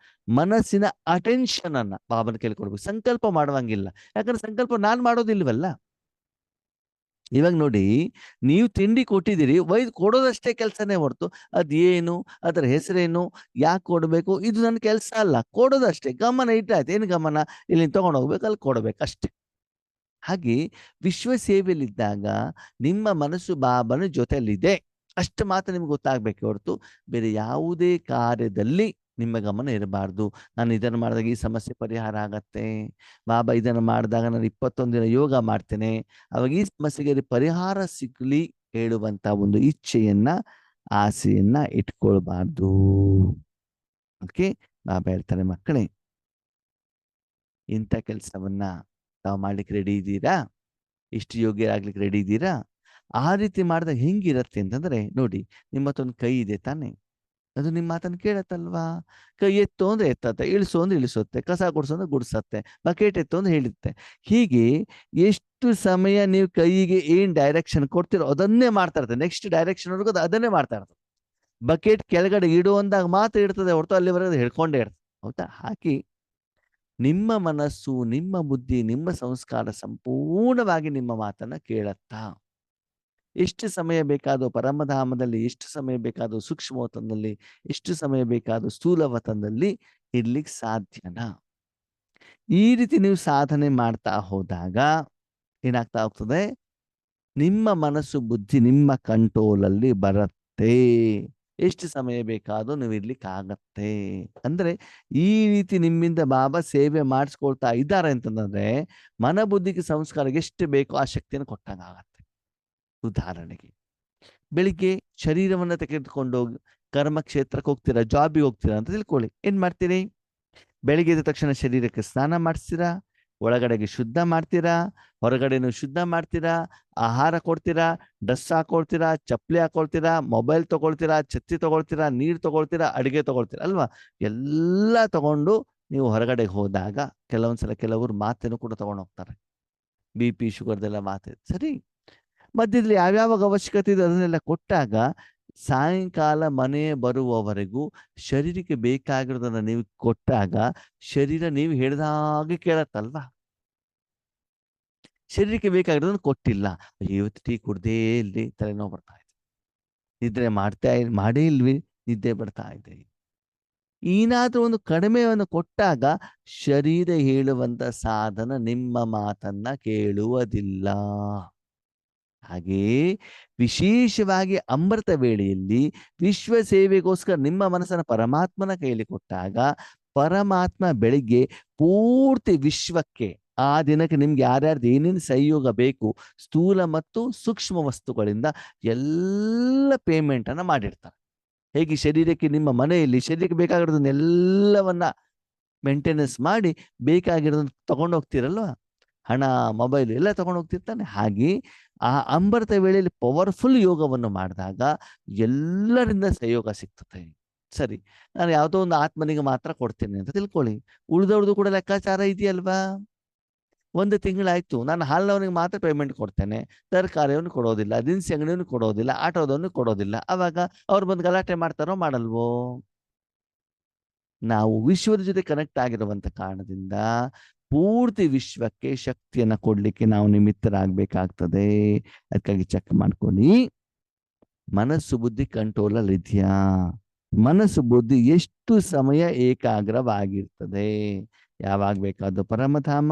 ಮನಸ್ಸಿನ ಅಟೆನ್ಷನ್ ಅನ್ನ ಬಾಬನ ಕೈಲಿ ಕೊಡ್ಬೇಕು. ಸಂಕಲ್ಪ ಮಾಡುವಂಗಿಲ್ಲ, ಯಾಕಂದ್ರೆ ಸಂಕಲ್ಪ ನಾನ್ ಮಾಡೋದಿಲ್ವಲ್ಲ. ಇವಾಗ ನೋಡಿ, ನೀವು ತಿಂಡಿ ಕೊಟ್ಟಿದ್ದೀರಿ, ಒಯ್ದು ಕೊಡೋದಷ್ಟೇ ಕೆಲಸನೇ ಹೊರತು ಅದೇನು, ಅದರ ಹೆಸರೇನು, ಯಾಕೆ ಕೊಡಬೇಕು, ಇದು ನನ್ನ ಕೆಲಸ ಅಲ್ಲ. ಕೊಡೋದಷ್ಟೇ, ಗಮನ ಇಟ್ಟಾಯ್ತು. ಏನು ಗಮನ? ಇಲ್ಲಿ ತಗೊಂಡು ಹೋಗ್ಬೇಕು, ಅಲ್ಲಿ ಕೊಡಬೇಕು ಅಷ್ಟೇ. ಹಾಗೆ ವಿಶ್ವ ಸೇವೆಯಲ್ಲಿದ್ದಾಗ ನಿಮ್ಮ ಮನಸ್ಸು ಬಾಬನ ಜೊತೆಯಲ್ಲಿದೆ ಅಷ್ಟು ಮಾತ್ರ ನಿಮ್ಗೆ ಗೊತ್ತಾಗ್ಬೇಕು ಹೊರತು ಬೇರೆ ಯಾವುದೇ ಕಾರ್ಯದಲ್ಲಿ ನಿಮ್ಮ ಗಮನ ಇರಬಾರ್ದು. ನಾನು ಇದನ್ನು ಮಾಡಿದಾಗ ಈ ಸಮಸ್ಯೆ ಪರಿಹಾರ ಆಗತ್ತೆ, ಬಾಬಾ ಇದನ್ನು ಮಾಡಿದಾಗ ನಾನು 21 ದಿನ ಯೋಗ ಮಾಡ್ತೇನೆ, ಅವಾಗ ಈ ಸಮಸ್ಯೆಗೆ ಪರಿಹಾರ ಸಿಗ್ಲಿ ಹೇಳುವಂತ ಒಂದು ಇಚ್ಛೆಯನ್ನ, ಆಸೆಯನ್ನ ಇಟ್ಕೊಳ್ಬಾರ್ದು. ಓಕೆ, ಬಾಬಾ ಹೇಳ್ತಾರೆ, ಮಕ್ಕಳೇ ಇಂಥ ಕೆಲಸವನ್ನ ತಾವು ಮಾಡ್ಲಿಕ್ಕೆ ರೆಡಿ ಇದ್ದೀರಾ? ಇಷ್ಟು ಯೋಗ್ಯರಾಗ್ಲಿಕ್ಕೆ ರೆಡಿ ಇದ್ದೀರಾ? ಆ ರೀತಿ ಮಾಡಿದಾಗ ಹೆಂಗಿರತ್ತೆ ಅಂತಂದ್ರೆ ನೋಡಿ, ನಿಮ್ಮ ಹತ್ರ ಒಂದು ಕೈ ಇದೆ ತಾನೆ, ಅದು ನಿಮ್ಮ ಮಾತನ್ನು ಕೇಳತ್ತಲ್ವಾ? ಕೈ ಎತ್ತು ಅಂದ್ರೆ ಎತ್ತತ್ತೆ, ಇಳಿಸು ಅಂದ್ರೆ ಇಳಿಸುತ್ತೆ, ಕಸ ಗುಡಿಸು ಅಂದ್ರೆ ಗುಡಿಸತ್ತೆ, ಬಕೆಟ್ ಎತ್ತು ಅಂದ್ರೆ ಹೇಳಿರುತ್ತೆ. ಹೀಗೆ ಎಷ್ಟು ಸಮಯ ನೀವು ಕೈಗೆ ಏನ್ ಡೈರೆಕ್ಷನ್ ಕೊಡ್ತೀರೋ ಅದನ್ನೇ ಮಾಡ್ತಾ ಇರ್ತದೆ. ನೆಕ್ಸ್ಟ್ ಡೈರೆಕ್ಷನ್ ವರ್ಗು ಅದನ್ನೇ ಮಾಡ್ತಾ ಇರ್ತದೆ. ಬಕೆಟ್ ಕೆಳಗಡೆ ಇಡು ಅಂದಾಗ ಮಾತ್ರ ಇರ್ತದೆ ಹೊರತು ಅಲ್ಲಿವರೆಗೆ ಹಿಡ್ಕೊಂಡೇ ಇರ್ತದೆ. ಹೌದಾ? ಹಾಕಿ ನಿಮ್ಮ ಮನಸ್ಸು, ನಿಮ್ಮ ಬುದ್ಧಿ, ನಿಮ್ಮ ಸಂಸ್ಕಾರ ಸಂಪೂರ್ಣವಾಗಿ ನಿಮ್ಮ ಮಾತನ್ನ ಕೇಳತ್ತಾ? ಎಷ್ಟು ಸಮಯ ಬೇಕಾದೋ ಪರಮಧಾಮದಲ್ಲಿ, ಎಷ್ಟು ಸಮಯ ಬೇಕಾದೋ ಸೂಕ್ಷ್ಮವತನದಲ್ಲಿ, ಎಷ್ಟು ಸಮಯ ಬೇಕಾದೋ ಸ್ಥೂಲವತನದಲ್ಲಿ ಇರ್ಲಿಕ್ಕೆ ಸಾಧ್ಯನಾ? ಈ ರೀತಿ ನೀವು ಸಾಧನೆ ಮಾಡ್ತಾ ಹೋದಾಗ ಏನಾಗ್ತಾ ಹೋಗ್ತದೆ? ನಿಮ್ಮ ಮನಸ್ಸು, ಬುದ್ಧಿ ನಿಮ್ಮ ಕಂಟ್ರೋಲಲ್ಲಿ ಬರುತ್ತೆ. ಎಷ್ಟು ಸಮಯ ಬೇಕಾದೋ ನೀವು ಇರ್ಲಿಕ್ಕೆ ಆಗತ್ತೆ. ಅಂದ್ರೆ ಈ ರೀತಿ ನಿಮ್ಮಿಂದ ಬಾಬಾ ಸೇವೆ ಮಾಡಿಸ್ಕೊಳ್ತಾ ಇದ್ದಾರೆ ಅಂತಂದ್ರೆ ಮನ ಬುದ್ಧಿಗೆ ಸಂಸ್ಕಾರಕ್ಕೆ ಎಷ್ಟು ಬೇಕೋ ಆ ಶಕ್ತಿಯನ್ನು ಕೊಟ್ಟಂಗ ಆಗತ್ತೆ. ಉದಾಹರಣೆಗೆ ಬೆಳಿಗ್ಗೆ ಶರೀರವನ್ನ ತೆಗೆದುಕೊಂಡು ಕರ್ಮ ಕ್ಷೇತ್ರಕ್ಕೆ ಹೋಗ್ತೀರಾ, ಜಾಬಿಗೆ ಹೋಗ್ತೀರಾ ಅಂತ ತಿಳ್ಕೊಳ್ಳಿ. ಏನ್ ಮಾಡ್ತೀರಿ? ಬೆಳಿಗ್ಗೆ ಎದ್ದ ತಕ್ಷಣ ಶರೀರಕ್ಕೆ ಸ್ನಾನ ಮಾಡಿಸ್ತೀರಾ, ಒಳಗಡೆಗೆ ಶುದ್ಧ ಮಾಡ್ತೀರಾ, ಹೊರಗಡೆನು ಶುದ್ಧ ಮಾಡ್ತೀರಾ, ಆಹಾರ ಕೊಡ್ತೀರಾ, ಡ್ರೆಸ್ ಹಾಕೊಳ್ತೀರಾ, ಚಪ್ಪಲಿ ಹಾಕೊಳ್ತೀರಾ, ಮೊಬೈಲ್ ತಗೊಳ್ತೀರಾ, ಛತ್ರಿ ತಗೊಳ್ತೀರಾ, ನೀರು ತಗೊಳ್ತೀರಾ, ಅಡಿಗೆ ತಗೊಳ್ತೀರಾ ಅಲ್ವಾ? ಎಲ್ಲ ತಗೊಂಡು ನೀವು ಹೊರಗಡೆಗೆ ಹೋದಾಗ ಕೆಲವೊಂದ್ಸಲ ಕೆಲವರು ಮಾತೇನು ಕೂಡ ತಗೊಂಡು ಹೋಗ್ತಾರೆ. BP ಶುಗರ್ದೆಲ್ಲ ಮಾತೆ ಸರಿ. ಮಧ್ಯದಲ್ಲಿ ಯಾವ್ಯಾವಾಗ ಅವಶ್ಯಕತೆ ಇದೆ ಅದನ್ನೆಲ್ಲ ಕೊಟ್ಟಾಗ ಸಾಯಂಕಾಲ ಮನೆ ಬರುವವರೆಗೂ ಶರೀರಕ್ಕೆ ಬೇಕಾಗಿರೋದನ್ನ ನೀವು ಕೊಟ್ಟಾಗ ಶರೀರ ನೀವು ಹೇಳಿದಾಗೆ ಕೇಳತ್ತಲ್ವಾ? ಶರೀರಕ್ಕೆ ಬೇಕಾಗಿರೋದನ್ನ ಕೊಟ್ಟಿಲ್ಲ, ಇವತ್ತು ಟೀ ಕುಡ್ದೇ ಇಲ್ರಿ, ತಲೆನೋವು ಬರ್ತಾ ಇದೆ, ನಿದ್ರೆ ಮಾಡೇ ಇಲ್ವಿ, ನಿದ್ದೆ ಬರ್ತಾ ಇದೆ. ಏನಾದ್ರೂ ಒಂದು ಕಡಿಮೆಯನ್ನು ಕೊಟ್ಟಾಗ ಶರೀರ ಹೇಳುವಂತ ಸಾಧನ ನಿಮ್ಮ ಮಾತನ್ನ ಕೇಳುವುದಿಲ್ಲ. ಹಾಗೆಯೇ ವಿಶೇಷವಾಗಿ ಅಮೃತ ವೇಳೆಯಲ್ಲಿ ವಿಶ್ವ ಸೇವೆಗೋಸ್ಕರ ನಿಮ್ಮ ಮನಸ್ಸನ್ನು ಪರಮಾತ್ಮನ ಕೈಯಲ್ಲಿ ಕೊಟ್ಟಾಗ ಪರಮಾತ್ಮ ಬೆಳಿಗ್ಗೆ ಪೂರ್ತಿ ವಿಶ್ವಕ್ಕೆ ಆ ದಿನಕ್ಕೆ ನಿಮ್ಗೆ ಯಾರ್ಯಾರ್ದು ಏನೇನು ಸಹಯೋಗ ಬೇಕು ಸ್ಥೂಲ ಮತ್ತು ಸೂಕ್ಷ್ಮ ವಸ್ತುಗಳಿಂದ ಎಲ್ಲ ಪೇಮೆಂಟ್ ಅನ್ನ ಮಾಡಿರ್ತಾರೆ. ಹೇಗೆ ಶರೀರಕ್ಕೆ ನಿಮ್ಮ ಮನೆಯಲ್ಲಿ ಶರೀರಕ್ಕೆ ಬೇಕಾಗಿರೋದನ್ನೆಲ್ಲವನ್ನ ಮೇಂಟೆನೆನ್ಸ್ ಮಾಡಿ ಬೇಕಾಗಿರೋದನ್ನ ತಗೊಂಡು ಹೋಗ್ತಿರಲ್ವ, ಹಣ ಮೊಬೈಲ್ ಎಲ್ಲ ತಗೊಂಡು ಹೋಗ್ತಿರ್ತಾನೆ. ಹಾಗೆ ಆ ಅಮೃತ ವೇಳೆಯಲ್ಲಿ ಪವರ್ಫುಲ್ ಯೋಗವನ್ನು ಮಾಡಿದಾಗ ಎಲ್ಲರಿಂದ ಸಹಯೋಗ ಸಿಗ್ತದೆ. ಸರಿ, ನಾನು ಯಾವುದೋ ಒಂದು ಆತ್ಮನಿಗೆ ಮಾತ್ರ ಕೊಡ್ತೇನೆ ಅಂತ ತಿಳ್ಕೊಳ್ಳಿ, ಉಳಿದವ್ರದ್ದು ಕೂಡ ಲೆಕ್ಕಾಚಾರ ಇದೆಯಲ್ವಾ? ಒಂದು ತಿಂಗಳಾಯ್ತು, ನಾನು ಹಾಲಿನವನಿಗೆ ಮಾತ್ರ ಪೇಮೆಂಟ್ ಕೊಡ್ತೇನೆ, ತರಕಾರಿಯವನು ಕೊಡೋದಿಲ್ಲ, ದಿನಸಿ ಅಂಗಡಿಯವನು ಕೊಡೋದಿಲ್ಲ, ಆಟೋದವನು ಕೊಡೋದಿಲ್ಲ, ಅವಾಗ ಅವ್ರು ಬಂದು ಗಲಾಟೆ ಮಾಡ್ತಾರೋ ಮಾಡಲ್ವೋ? ನಾವು ವಿಶ್ವದ ಜೊತೆ ಕನೆಕ್ಟ್ ಆಗಿರುವಂತ ಕಾರಣದಿಂದ ಪೂರ್ತಿ ವಿಶ್ವಕ್ಕೆ ಶಕ್ತಿಯನ್ನ ಕೊಡ್ಲಿಕ್ಕೆ ನಾವು ನಿಮಿತ್ತರಾಗಬೇಕಾಗ್ತದೆ. ಅದಕ್ಕಾಗಿ ಚೆಕ್ ಮಾಡ್ಕೊಳ್ಳಿ, ಮನಸ್ಸು ಬುದ್ಧಿ ಕಂಟ್ರೋಲ್ ಅಲ್ಲಿ ಇದೆಯಾ? ಮನಸ್ಸು ಬುದ್ಧಿ ಎಷ್ಟು ಸಮಯ ಏಕಾಗ್ರವಾಗಿರ್ತದೆ? ಯಾವಾಗ ಬೇಕಾದ್ರೂ ಪರಮಧಾಮ,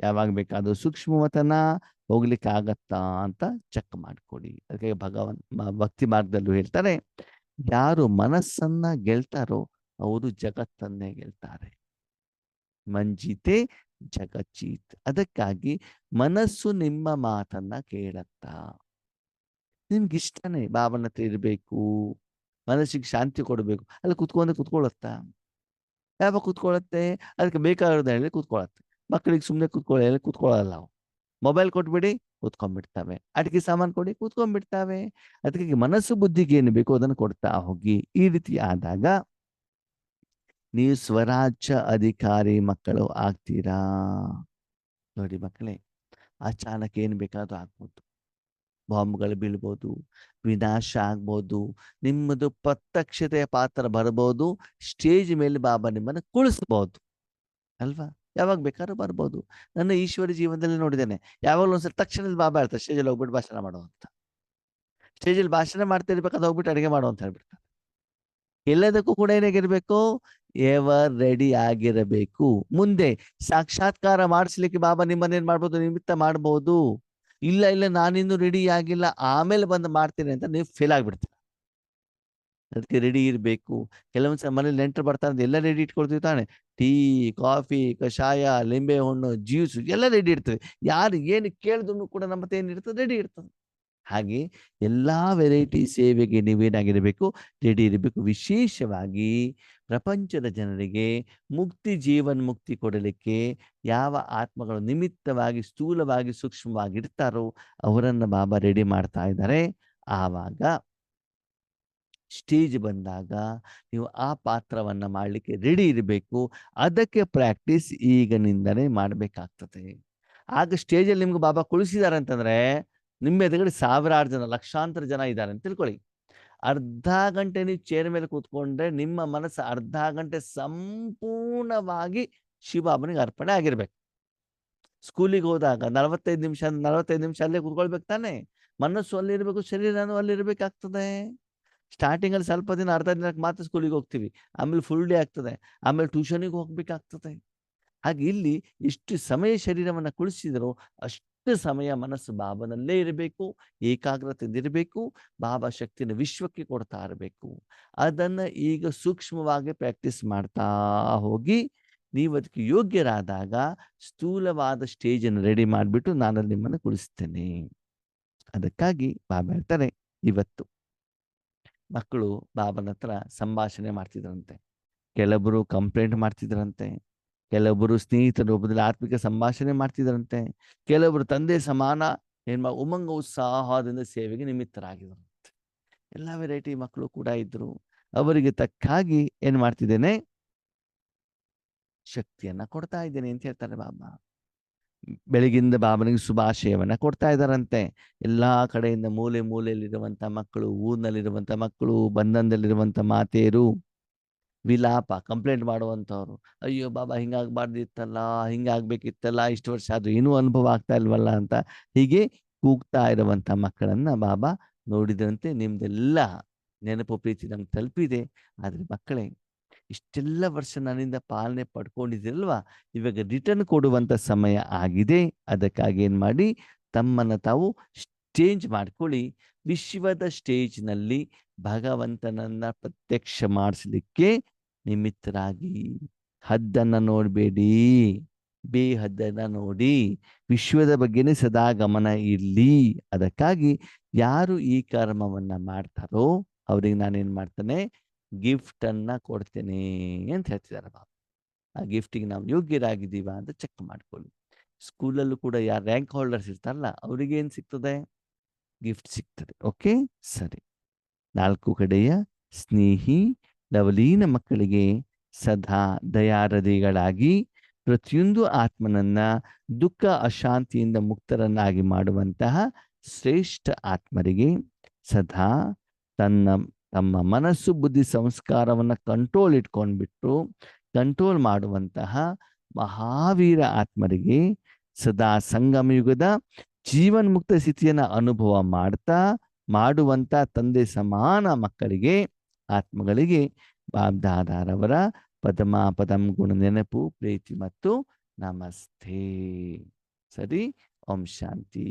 ಯಾವಾಗ ಬೇಕಾದ್ರೂ ಸೂಕ್ಷ್ಮವತನ ಹೋಗ್ಲಿಕ್ಕೆ ಆಗತ್ತಾ ಅಂತ ಚೆಕ್ ಮಾಡ್ಕೊಡಿ. ಅದಕ್ಕೆ ಭಕ್ತಿ ಮಾರ್ಗದಲ್ಲೂ ಹೇಳ್ತಾರೆ, ಯಾರು ಮನಸ್ಸನ್ನ ಗೆಲ್ತಾರೋ ಅವರು ಜಗತ್ತನ್ನೇ ಗೆಲ್ತಾರೆ. ಮಂಜಿತೆ ಜಗಜ್ಜೀತ್. ಅದಕ್ಕಾಗಿ ಮನಸ್ಸು ನಿಮ್ಮ ಮಾತನ್ನ ಕೇಳತ್ತಾ? ನಿಮ್ಗೆ ಇಷ್ಟನೇ ಬಾಬನ ಹತ್ರ ಇರ್ಬೇಕು, ಮನಸ್ಸಿಗೆ ಶಾಂತಿ ಕೊಡಬೇಕು, ಅಲ್ಲಿ ಕುತ್ಕೊಳ್ಳುತ್ತಾ? ಯಾವಾಗ ಕುತ್ಕೊಳ್ಳುತ್ತೆ? ಅದಕ್ಕೆ ಬೇಕಾಗಿರೋದು ಹೇಳಿ ಕುತ್ಕೊಳ್ಳುತ್ತೆ. ಮಕ್ಕಳಿಗೆ ಸುಮ್ಮನೆ ಹೇಳಿ ಕುತ್ಕೊಳ್ಳಲ್ಲ ಅವು. ಮೊಬೈಲ್ ಕೊಟ್ಬಿಡಿ ಕೂತ್ಕೊಂಡ್ಬಿಡ್ತವೆ, ಅಡಿಗೆ ಸಾಮಾನು ಕೊಡಿ ಕೂತ್ಕೊಂಡ್ಬಿಡ್ತವೆ. ಅದಕ್ಕೆ ಮನಸ್ಸು ಬುದ್ಧಿಗೆ ಏನು ಬೇಕೋ ಅದನ್ನು ಕೊಡ್ತಾ ಹೋಗಿ. ಈ ರೀತಿ ಆದಾಗ ನೀವು ಸ್ವರಾಜ್ಯ ಅಧಿಕಾರಿ ಮಕ್ಕಳು ಆಗ್ತೀರಾ. ನೋಡಿ ಮಕ್ಕಳೇ, ಅಚಾನಕ್ ಏನು ಬೇಕಾದ್ರೂ ಆಗ್ಬೋದು, ಬಾಂಬ್ಗಳು ಬೀಳ್ಬೋದು, ವಿನಾಶ ಆಗ್ಬೋದು, ನಿಮ್ಮದು ಪ್ರತ್ಯಕ್ಷತೆಯ ಪಾತ್ರ ಬರ್ಬೋದು, ಸ್ಟೇಜ್ ಮೇಲೆ ಬಾಬಾ ನಿಮ್ಮನ್ನು ಕುಳಿಸ್ಬೋದು ಅಲ್ವಾ? ಯಾವಾಗ ಬೇಕಾದ್ರೂ ಬರ್ಬೋದು. ನನ್ನ ಈಶ್ವರಿ ಜೀವನದಲ್ಲಿ ನೋಡಿದ್ದೇನೆ, ಯಾವಾಗಲೂ ಒಂದ್ಸಲ ತಕ್ಷಣದಲ್ಲಿ ಬಾಬಾ ಹೇಳ್ತಾರೆ ಸ್ಟೇಜಲ್ಲಿ ಹೋಗ್ಬಿಟ್ಟು ಭಾಷಣ ಮಾಡೋ ಅಂತ. ಸ್ಟೇಜಲ್ಲಿ ಭಾಷಣ ಮಾಡ್ತಾ ಇರ್ಬೇಕಾದ್ರೆ ಹೋಗ್ಬಿಟ್ಟು ಅಡುಗೆ ಮಾಡೋ ಅಂತ ಹೇಳ್ಬಿಡ್ತಾರೆ. ಎಲ್ಲದಕ್ಕೂ ಕೂಡ ಏನಾಗಿರ್ಬೇಕು? ಎವರ್ ರೆಡಿ ಆಗಿರಬೇಕು. ಮುಂದೆ ಸಾಕ್ಷಾತ್ಕಾರ ಮಾಡಿಸ್ಲಿಕ್ಕೆ ಬಾಬಾ ನಿಮ್ಮನ್ನೇನ್ ಮಾಡ್ಬೋದು? ನಿಮಿತ್ತ ಮಾಡ್ಬೋದು. ಇಲ್ಲ ನಾನಿನ್ನು ರೆಡಿ ಆಗಿಲ್ಲ, ಆಮೇಲೆ ಬಂದು ಮಾಡ್ತೀನಿ ಅಂತ ನೀವು ಫೇಲ್ ಆಗ್ಬಿಡ್ತೀರ. ಅದಕ್ಕೆ ರೆಡಿ ಇರಬೇಕು. ಕೆಲವೊಂದ್ಸಲ ಮನೇಲಿ ನೆಂಟರು ಬರ್ತಾರೆ, ಎಲ್ಲ ರೆಡಿ ಇಟ್ಕೊಳ್ತೀವಿ ತಾನೆ, ಟೀ, ಕಾಫಿ, ಕಷಾಯ, ಲಿಂಬೆ ಹಣ್ಣು, ಜ್ಯೂಸ್ ಎಲ್ಲ ರೆಡಿ ಇರ್ತದೆ. ಯಾರು ಏನು ಕೇಳಿದ್ರು ಕೂಡ ನಮ್ಮ ಹತ್ರ ಏನಿರ್ತದೆ? ರೆಡಿ ಇರ್ತದೆ. ಹಾಗೆ ಎಲ್ಲಾ ವೆರೈಟಿ ಸೇವೆಗೆ ನೀವೇನಾಗಿರಬೇಕು? ರೆಡಿ ಇರಬೇಕು. ವಿಶೇಷವಾಗಿ ಪ್ರಪಂಚದ ಜನರಿಗೆ ಜೀವನ್ಮುಕ್ತಿ ಕೊಡಲಿಕ್ಕೆ ಯಾವ ಆತ್ಮಗಳು ನಿಮಿತ್ತವಾಗಿ ಸ್ಥೂಲವಾಗಿ ಸೂಕ್ಷ್ಮವಾಗಿ ಇರ್ತಾರೋ ಅವರನ್ನ ಬಾಬಾ ರೆಡಿ ಮಾಡ್ತಾ ಇದ್ದಾರೆ. ಆವಾಗ ಸ್ಟೇಜ್ ಬಂದಾಗ ನೀವು ಆ ಪಾತ್ರವನ್ನ ಮಾಡಲಿಕ್ಕೆ ರೆಡಿ ಇರಬೇಕು. ಅದಕ್ಕೆ ಪ್ರಾಕ್ಟೀಸ್ ಈಗಿನಿಂದನೇ ಮಾಡಬೇಕಾಗ್ತದೆ. ಆಗ ಸ್ಟೇಜಲ್ಲಿ ನಿಮ್ಗೆ ಬಾಬಾ ಕುಳಿಸಿದ್ದಾರೆ ಅಂತಂದ್ರೆ ನಿಮ್ಮ ಎದುರುಗಡೆ ಸಾವಿರಾರು ಜನ, ಲಕ್ಷಾಂತರ ಜನ ಇದ್ದಾರೆ ಅಂತ ತಿಳ್ಕೊಳ್ಳಿ. ಅರ್ಧ ಗಂಟೆ ನೀವು ಚೇರ್ ಮೇಲೆ ಕೂತ್ಕೊಂಡ್ರೆ ನಿಮ್ಮ ಮನಸ್ಸು ಅರ್ಧ ಗಂಟೆ ಸಂಪೂರ್ಣವಾಗಿ ಶಿವಬಾಬನಿಗೆ ಅರ್ಪಣೆ ಆಗಿರ್ಬೇಕು. ಸ್ಕೂಲಿಗೆ ಹೋದಾಗ 45 ನಿಮಿಷ ಅಲ್ಲೇ ಕೂತ್ಕೊಳ್ಬೇಕು ತಾನೆ. ಮನಸ್ಸು ಅಲ್ಲಿರ್ಬೇಕು, ಶರೀರನೂ ಅಲ್ಲಿರ್ಬೇಕಾಗ್ತದೆ. ಸ್ಟಾರ್ಟಿಂಗ್ ಅಲ್ಲಿ ಸ್ವಲ್ಪ ದಿನ ಅರ್ಧ ದಿನಕ್ಕೆ ಮಾತ್ರ ಸ್ಕೂಲಿಗೆ ಹೋಗ್ತೀವಿ, ಆಮೇಲೆ ಫುಲ್ ಡೇ ಆಗ್ತದೆ, ಆಮೇಲೆ ಟ್ಯೂಷನಿಗೆ ಹೋಗ್ಬೇಕಾಗ್ತದೆ. ಹಾಗೆ ಇಲ್ಲಿ ಎಷ್ಟು ಸಮಯ ಶರೀರವನ್ನ ಕುಳಿಸಿದರೋ ಅಷ್ಟು ಸಮಯ ಮನಸ್ಸು ಬಾಬನಲ್ಲೇ ಇರಬೇಕು, ಏಕಾಗ್ರತೆಯಿಂದ ಇರಬೇಕು, ಬಾಬಾ ಶಕ್ತಿನ ವಿಶ್ವಕ್ಕೆ ಕೊಡ್ತಾ ಇರಬೇಕು. ಅದನ್ನ ಈಗ ಸೂಕ್ಷ್ಮವಾಗಿ ಪ್ರಾಕ್ಟೀಸ್ ಮಾಡ್ತಾ ಹೋಗಿ ನೀವು ಅದಕ್ಕೆ ಯೋಗ್ಯರಾದಾಗ ಸ್ಥೂಲವಾದ ಸ್ಟೇಜ್ ಅನ್ನು ರೆಡಿ ಮಾಡಿಬಿಟ್ಟು ನಾನು ನಿಮ್ಮನ್ನು ಕುಳಿಸ್ತೇನೆ. ಅದಕ್ಕಾಗಿ ಬಾಬಾ ಹೇಳ್ತಾರೆ, ಇವತ್ತು ಮಕ್ಕಳು ಬಾಬನ ಹತ್ರ ಸಂಭಾಷಣೆ ಮಾಡ್ತಿದ್ರಂತೆ, ಕೆಲವರು ಕಂಪ್ಲೇಂಟ್ ಮಾಡ್ತಿದ್ರಂತೆ, ಕೆಲವೊಬ್ಬರು ಸ್ನೇಹಿತರ ರೂಪದಲ್ಲಿ ಆತ್ಮಿಕ ಸಂಭಾಷಣೆ ಮಾಡ್ತಿದ್ರಂತೆ. ಕೆಲವೊಬ್ಬರು ತಂದೆ ಸಮಾನ ಉಮಂಗ ಉತ್ಸಾಹದಿಂದ ಸೇವೆಗೆ ನಿಮಿತ್ತರಾಗಿದ್ರು. ಎಲ್ಲ ವೆರೈಟಿ ಮಕ್ಕಳು ಕೂಡ ಇದ್ರು. ಅವರಿಗೆ ತಕ್ಕಾಗಿ ಏನ್ ಮಾಡ್ತಿದ್ದೇನೆ, ಶಕ್ತಿಯನ್ನ ಕೊಡ್ತಾ ಇದ್ದೇನೆ ಅಂತ ಹೇಳ್ತಾರೆ ಬಾಬಾ. ಬೆಳಗಿಂದ ಬಾಬನಿಗೆ ಶುಭಾಶಯವನ್ನ ಕೊಡ್ತಾ ಇದ್ದಾರಂತೆ. ಎಲ್ಲಾ ಕಡೆಯಿಂದ ಮೂಲೆ ಮೂಲೆಯಲ್ಲಿರುವಂತ ಮಕ್ಕಳು, ಊರಿನಲ್ಲಿರುವಂತ ಮಕ್ಕಳು, ಬಂಧನದಲ್ಲಿರುವಂತ ಮಾತೆಯರು, ವಿಲಾಪ ಕಂಪ್ಲೇಂಟ್ ಮಾಡುವಂಥವ್ರು, ಅಯ್ಯೋ ಬಾಬಾ ಹಿಂಗಾಗ್ಬಾರ್ದಿತ್ತಲ್ಲ, ಹಿಂಗಾಗ್ಬೇಕಿತ್ತಲ್ಲ, ಇಷ್ಟು ವರ್ಷ ಅದು ಏನೂ ಅನುಭವ ಆಗ್ತಾ ಇಲ್ವಲ್ಲ ಅಂತ ಹೀಗೆ ಕೂಗ್ತಾ ಇರುವಂತ ಮಕ್ಕಳನ್ನ ಬಾಬಾ ನೋಡಿದಂತೆ, ನಿಮ್ದೆಲ್ಲ ನೆನಪು ಪ್ರೀತಿ ನಮ್ಗೆ ತಲುಪಿದೆ. ಆದ್ರೆ ಮಕ್ಕಳೇ, ಇಷ್ಟೆಲ್ಲ ವರ್ಷ ನನ್ನಿಂದ ಪಾಲನೆ ಪಡ್ಕೊಂಡಿದ್ದೀರಲ್ವಾ, ಇವಾಗ ರಿಟರ್ನ್ ಕೊಡುವಂತ ಸಮಯ ಆಗಿದೆ. ಅದಕ್ಕಾಗಿ ಏನ್ ಮಾಡಿ, ತಮ್ಮನ್ನ ತಾವು ಚೇಂಜ್ ಮಾಡ್ಕೊಳ್ಳಿ. ವಿಶ್ವದ ಸ್ಟೇಜ್ನಲ್ಲಿ ಭಗವಂತನನ್ನ ಪ್ರತ್ಯಕ್ಷ ಮಾಡಿಸ್ಲಿಕ್ಕೆ ನಿಮಿತ್ತರಾಗಿ. ಹದ್ದನ್ನ ನೋಡಬೇಡಿ, ಬೇಹದ್ದನ್ನ ನೋಡಿ. ವಿಶ್ವದ ಬಗ್ಗೆನೇ ಸದಾ ಗಮನ ಇರ್ಲಿ. ಅದಕ್ಕಾಗಿ ಯಾರು ಈ ಕರ್ಮವನ್ನ ಮಾಡ್ತಾರೋ ಅವ್ರಿಗೆ ನಾನೇನ್ ಮಾಡ್ತಾನೆ, ಗಿಫ್ಟ್ ಅನ್ನ ಕೊಡ್ತೇನೆ ಅಂತ ಹೇಳ್ತಿದ್ದಾರೆ ಬಾಬಾ. ಆ ಗಿಫ್ಟಿಗೆ ನಾವು ಯೋಗ್ಯರಾಗಿದ್ದೀವ ಅಂತ ಚೆಕ್ ಮಾಡ್ಕೊಳ್ಳಿ. ಸ್ಕೂಲಲ್ಲೂ ಕೂಡ ಯಾರು ರ್ಯಾಂಕ್ ಹೋಲ್ಡರ್ಸ್ ಇರ್ತಾರಲ್ಲ, ಅವ್ರಿಗೆ ಏನ್ ಸಿಗ್ತದೆ, ಗಿಫ್ಟ್ ಸಿಗ್ತದೆ. ಓಕೆ, ಸರಿ. 4 ಕಡೆಯ ಸ್ನೇಹಿ ಲವಲೀನ ಮಕ್ಕಳಿಗೆ ಸದಾ ದಯಾರದಿಗಳಾಗಿ ಪ್ರತಿಯೊಂದು ಆತ್ಮನನ್ನ ದುಃಖ ಅಶಾಂತಿಯಿಂದ ಮುಕ್ತರನ್ನಾಗಿ ಮಾಡುವಂತಹ ಶ್ರೇಷ್ಠ ಆತ್ಮರಿಗೆ ಸದಾ ತಮ್ಮ ಮನಸ್ಸು ಬುದ್ಧಿ ಸಂಸ್ಕಾರವನ್ನ ಕಂಟ್ರೋಲ್ ಮಾಡುವಂತಹ ಮಹಾವೀರ ಆತ್ಮರಿಗೆ ಸದಾ ಸಂಗಮಯುಗದ ಜೀವನ್ಮುಕ್ತ ಸ್ಥಿತಿಯನ್ನ ಅನುಭವ ಮಾಡುವಂತ ತಂದೆ ಸಮಾನ ಮಕ್ಕಳಿಗೆ, ಆತ್ಮಗಳಿಗೆ ಬಾಬ್ದಾದಾರವರ ಪದಂ ಗುಣ ನೆನಪು, ಪ್ರೀತಿ ಮತ್ತು ನಮಸ್ತೆ. ಸರಿ, ಓಂ ಶಾಂತಿ.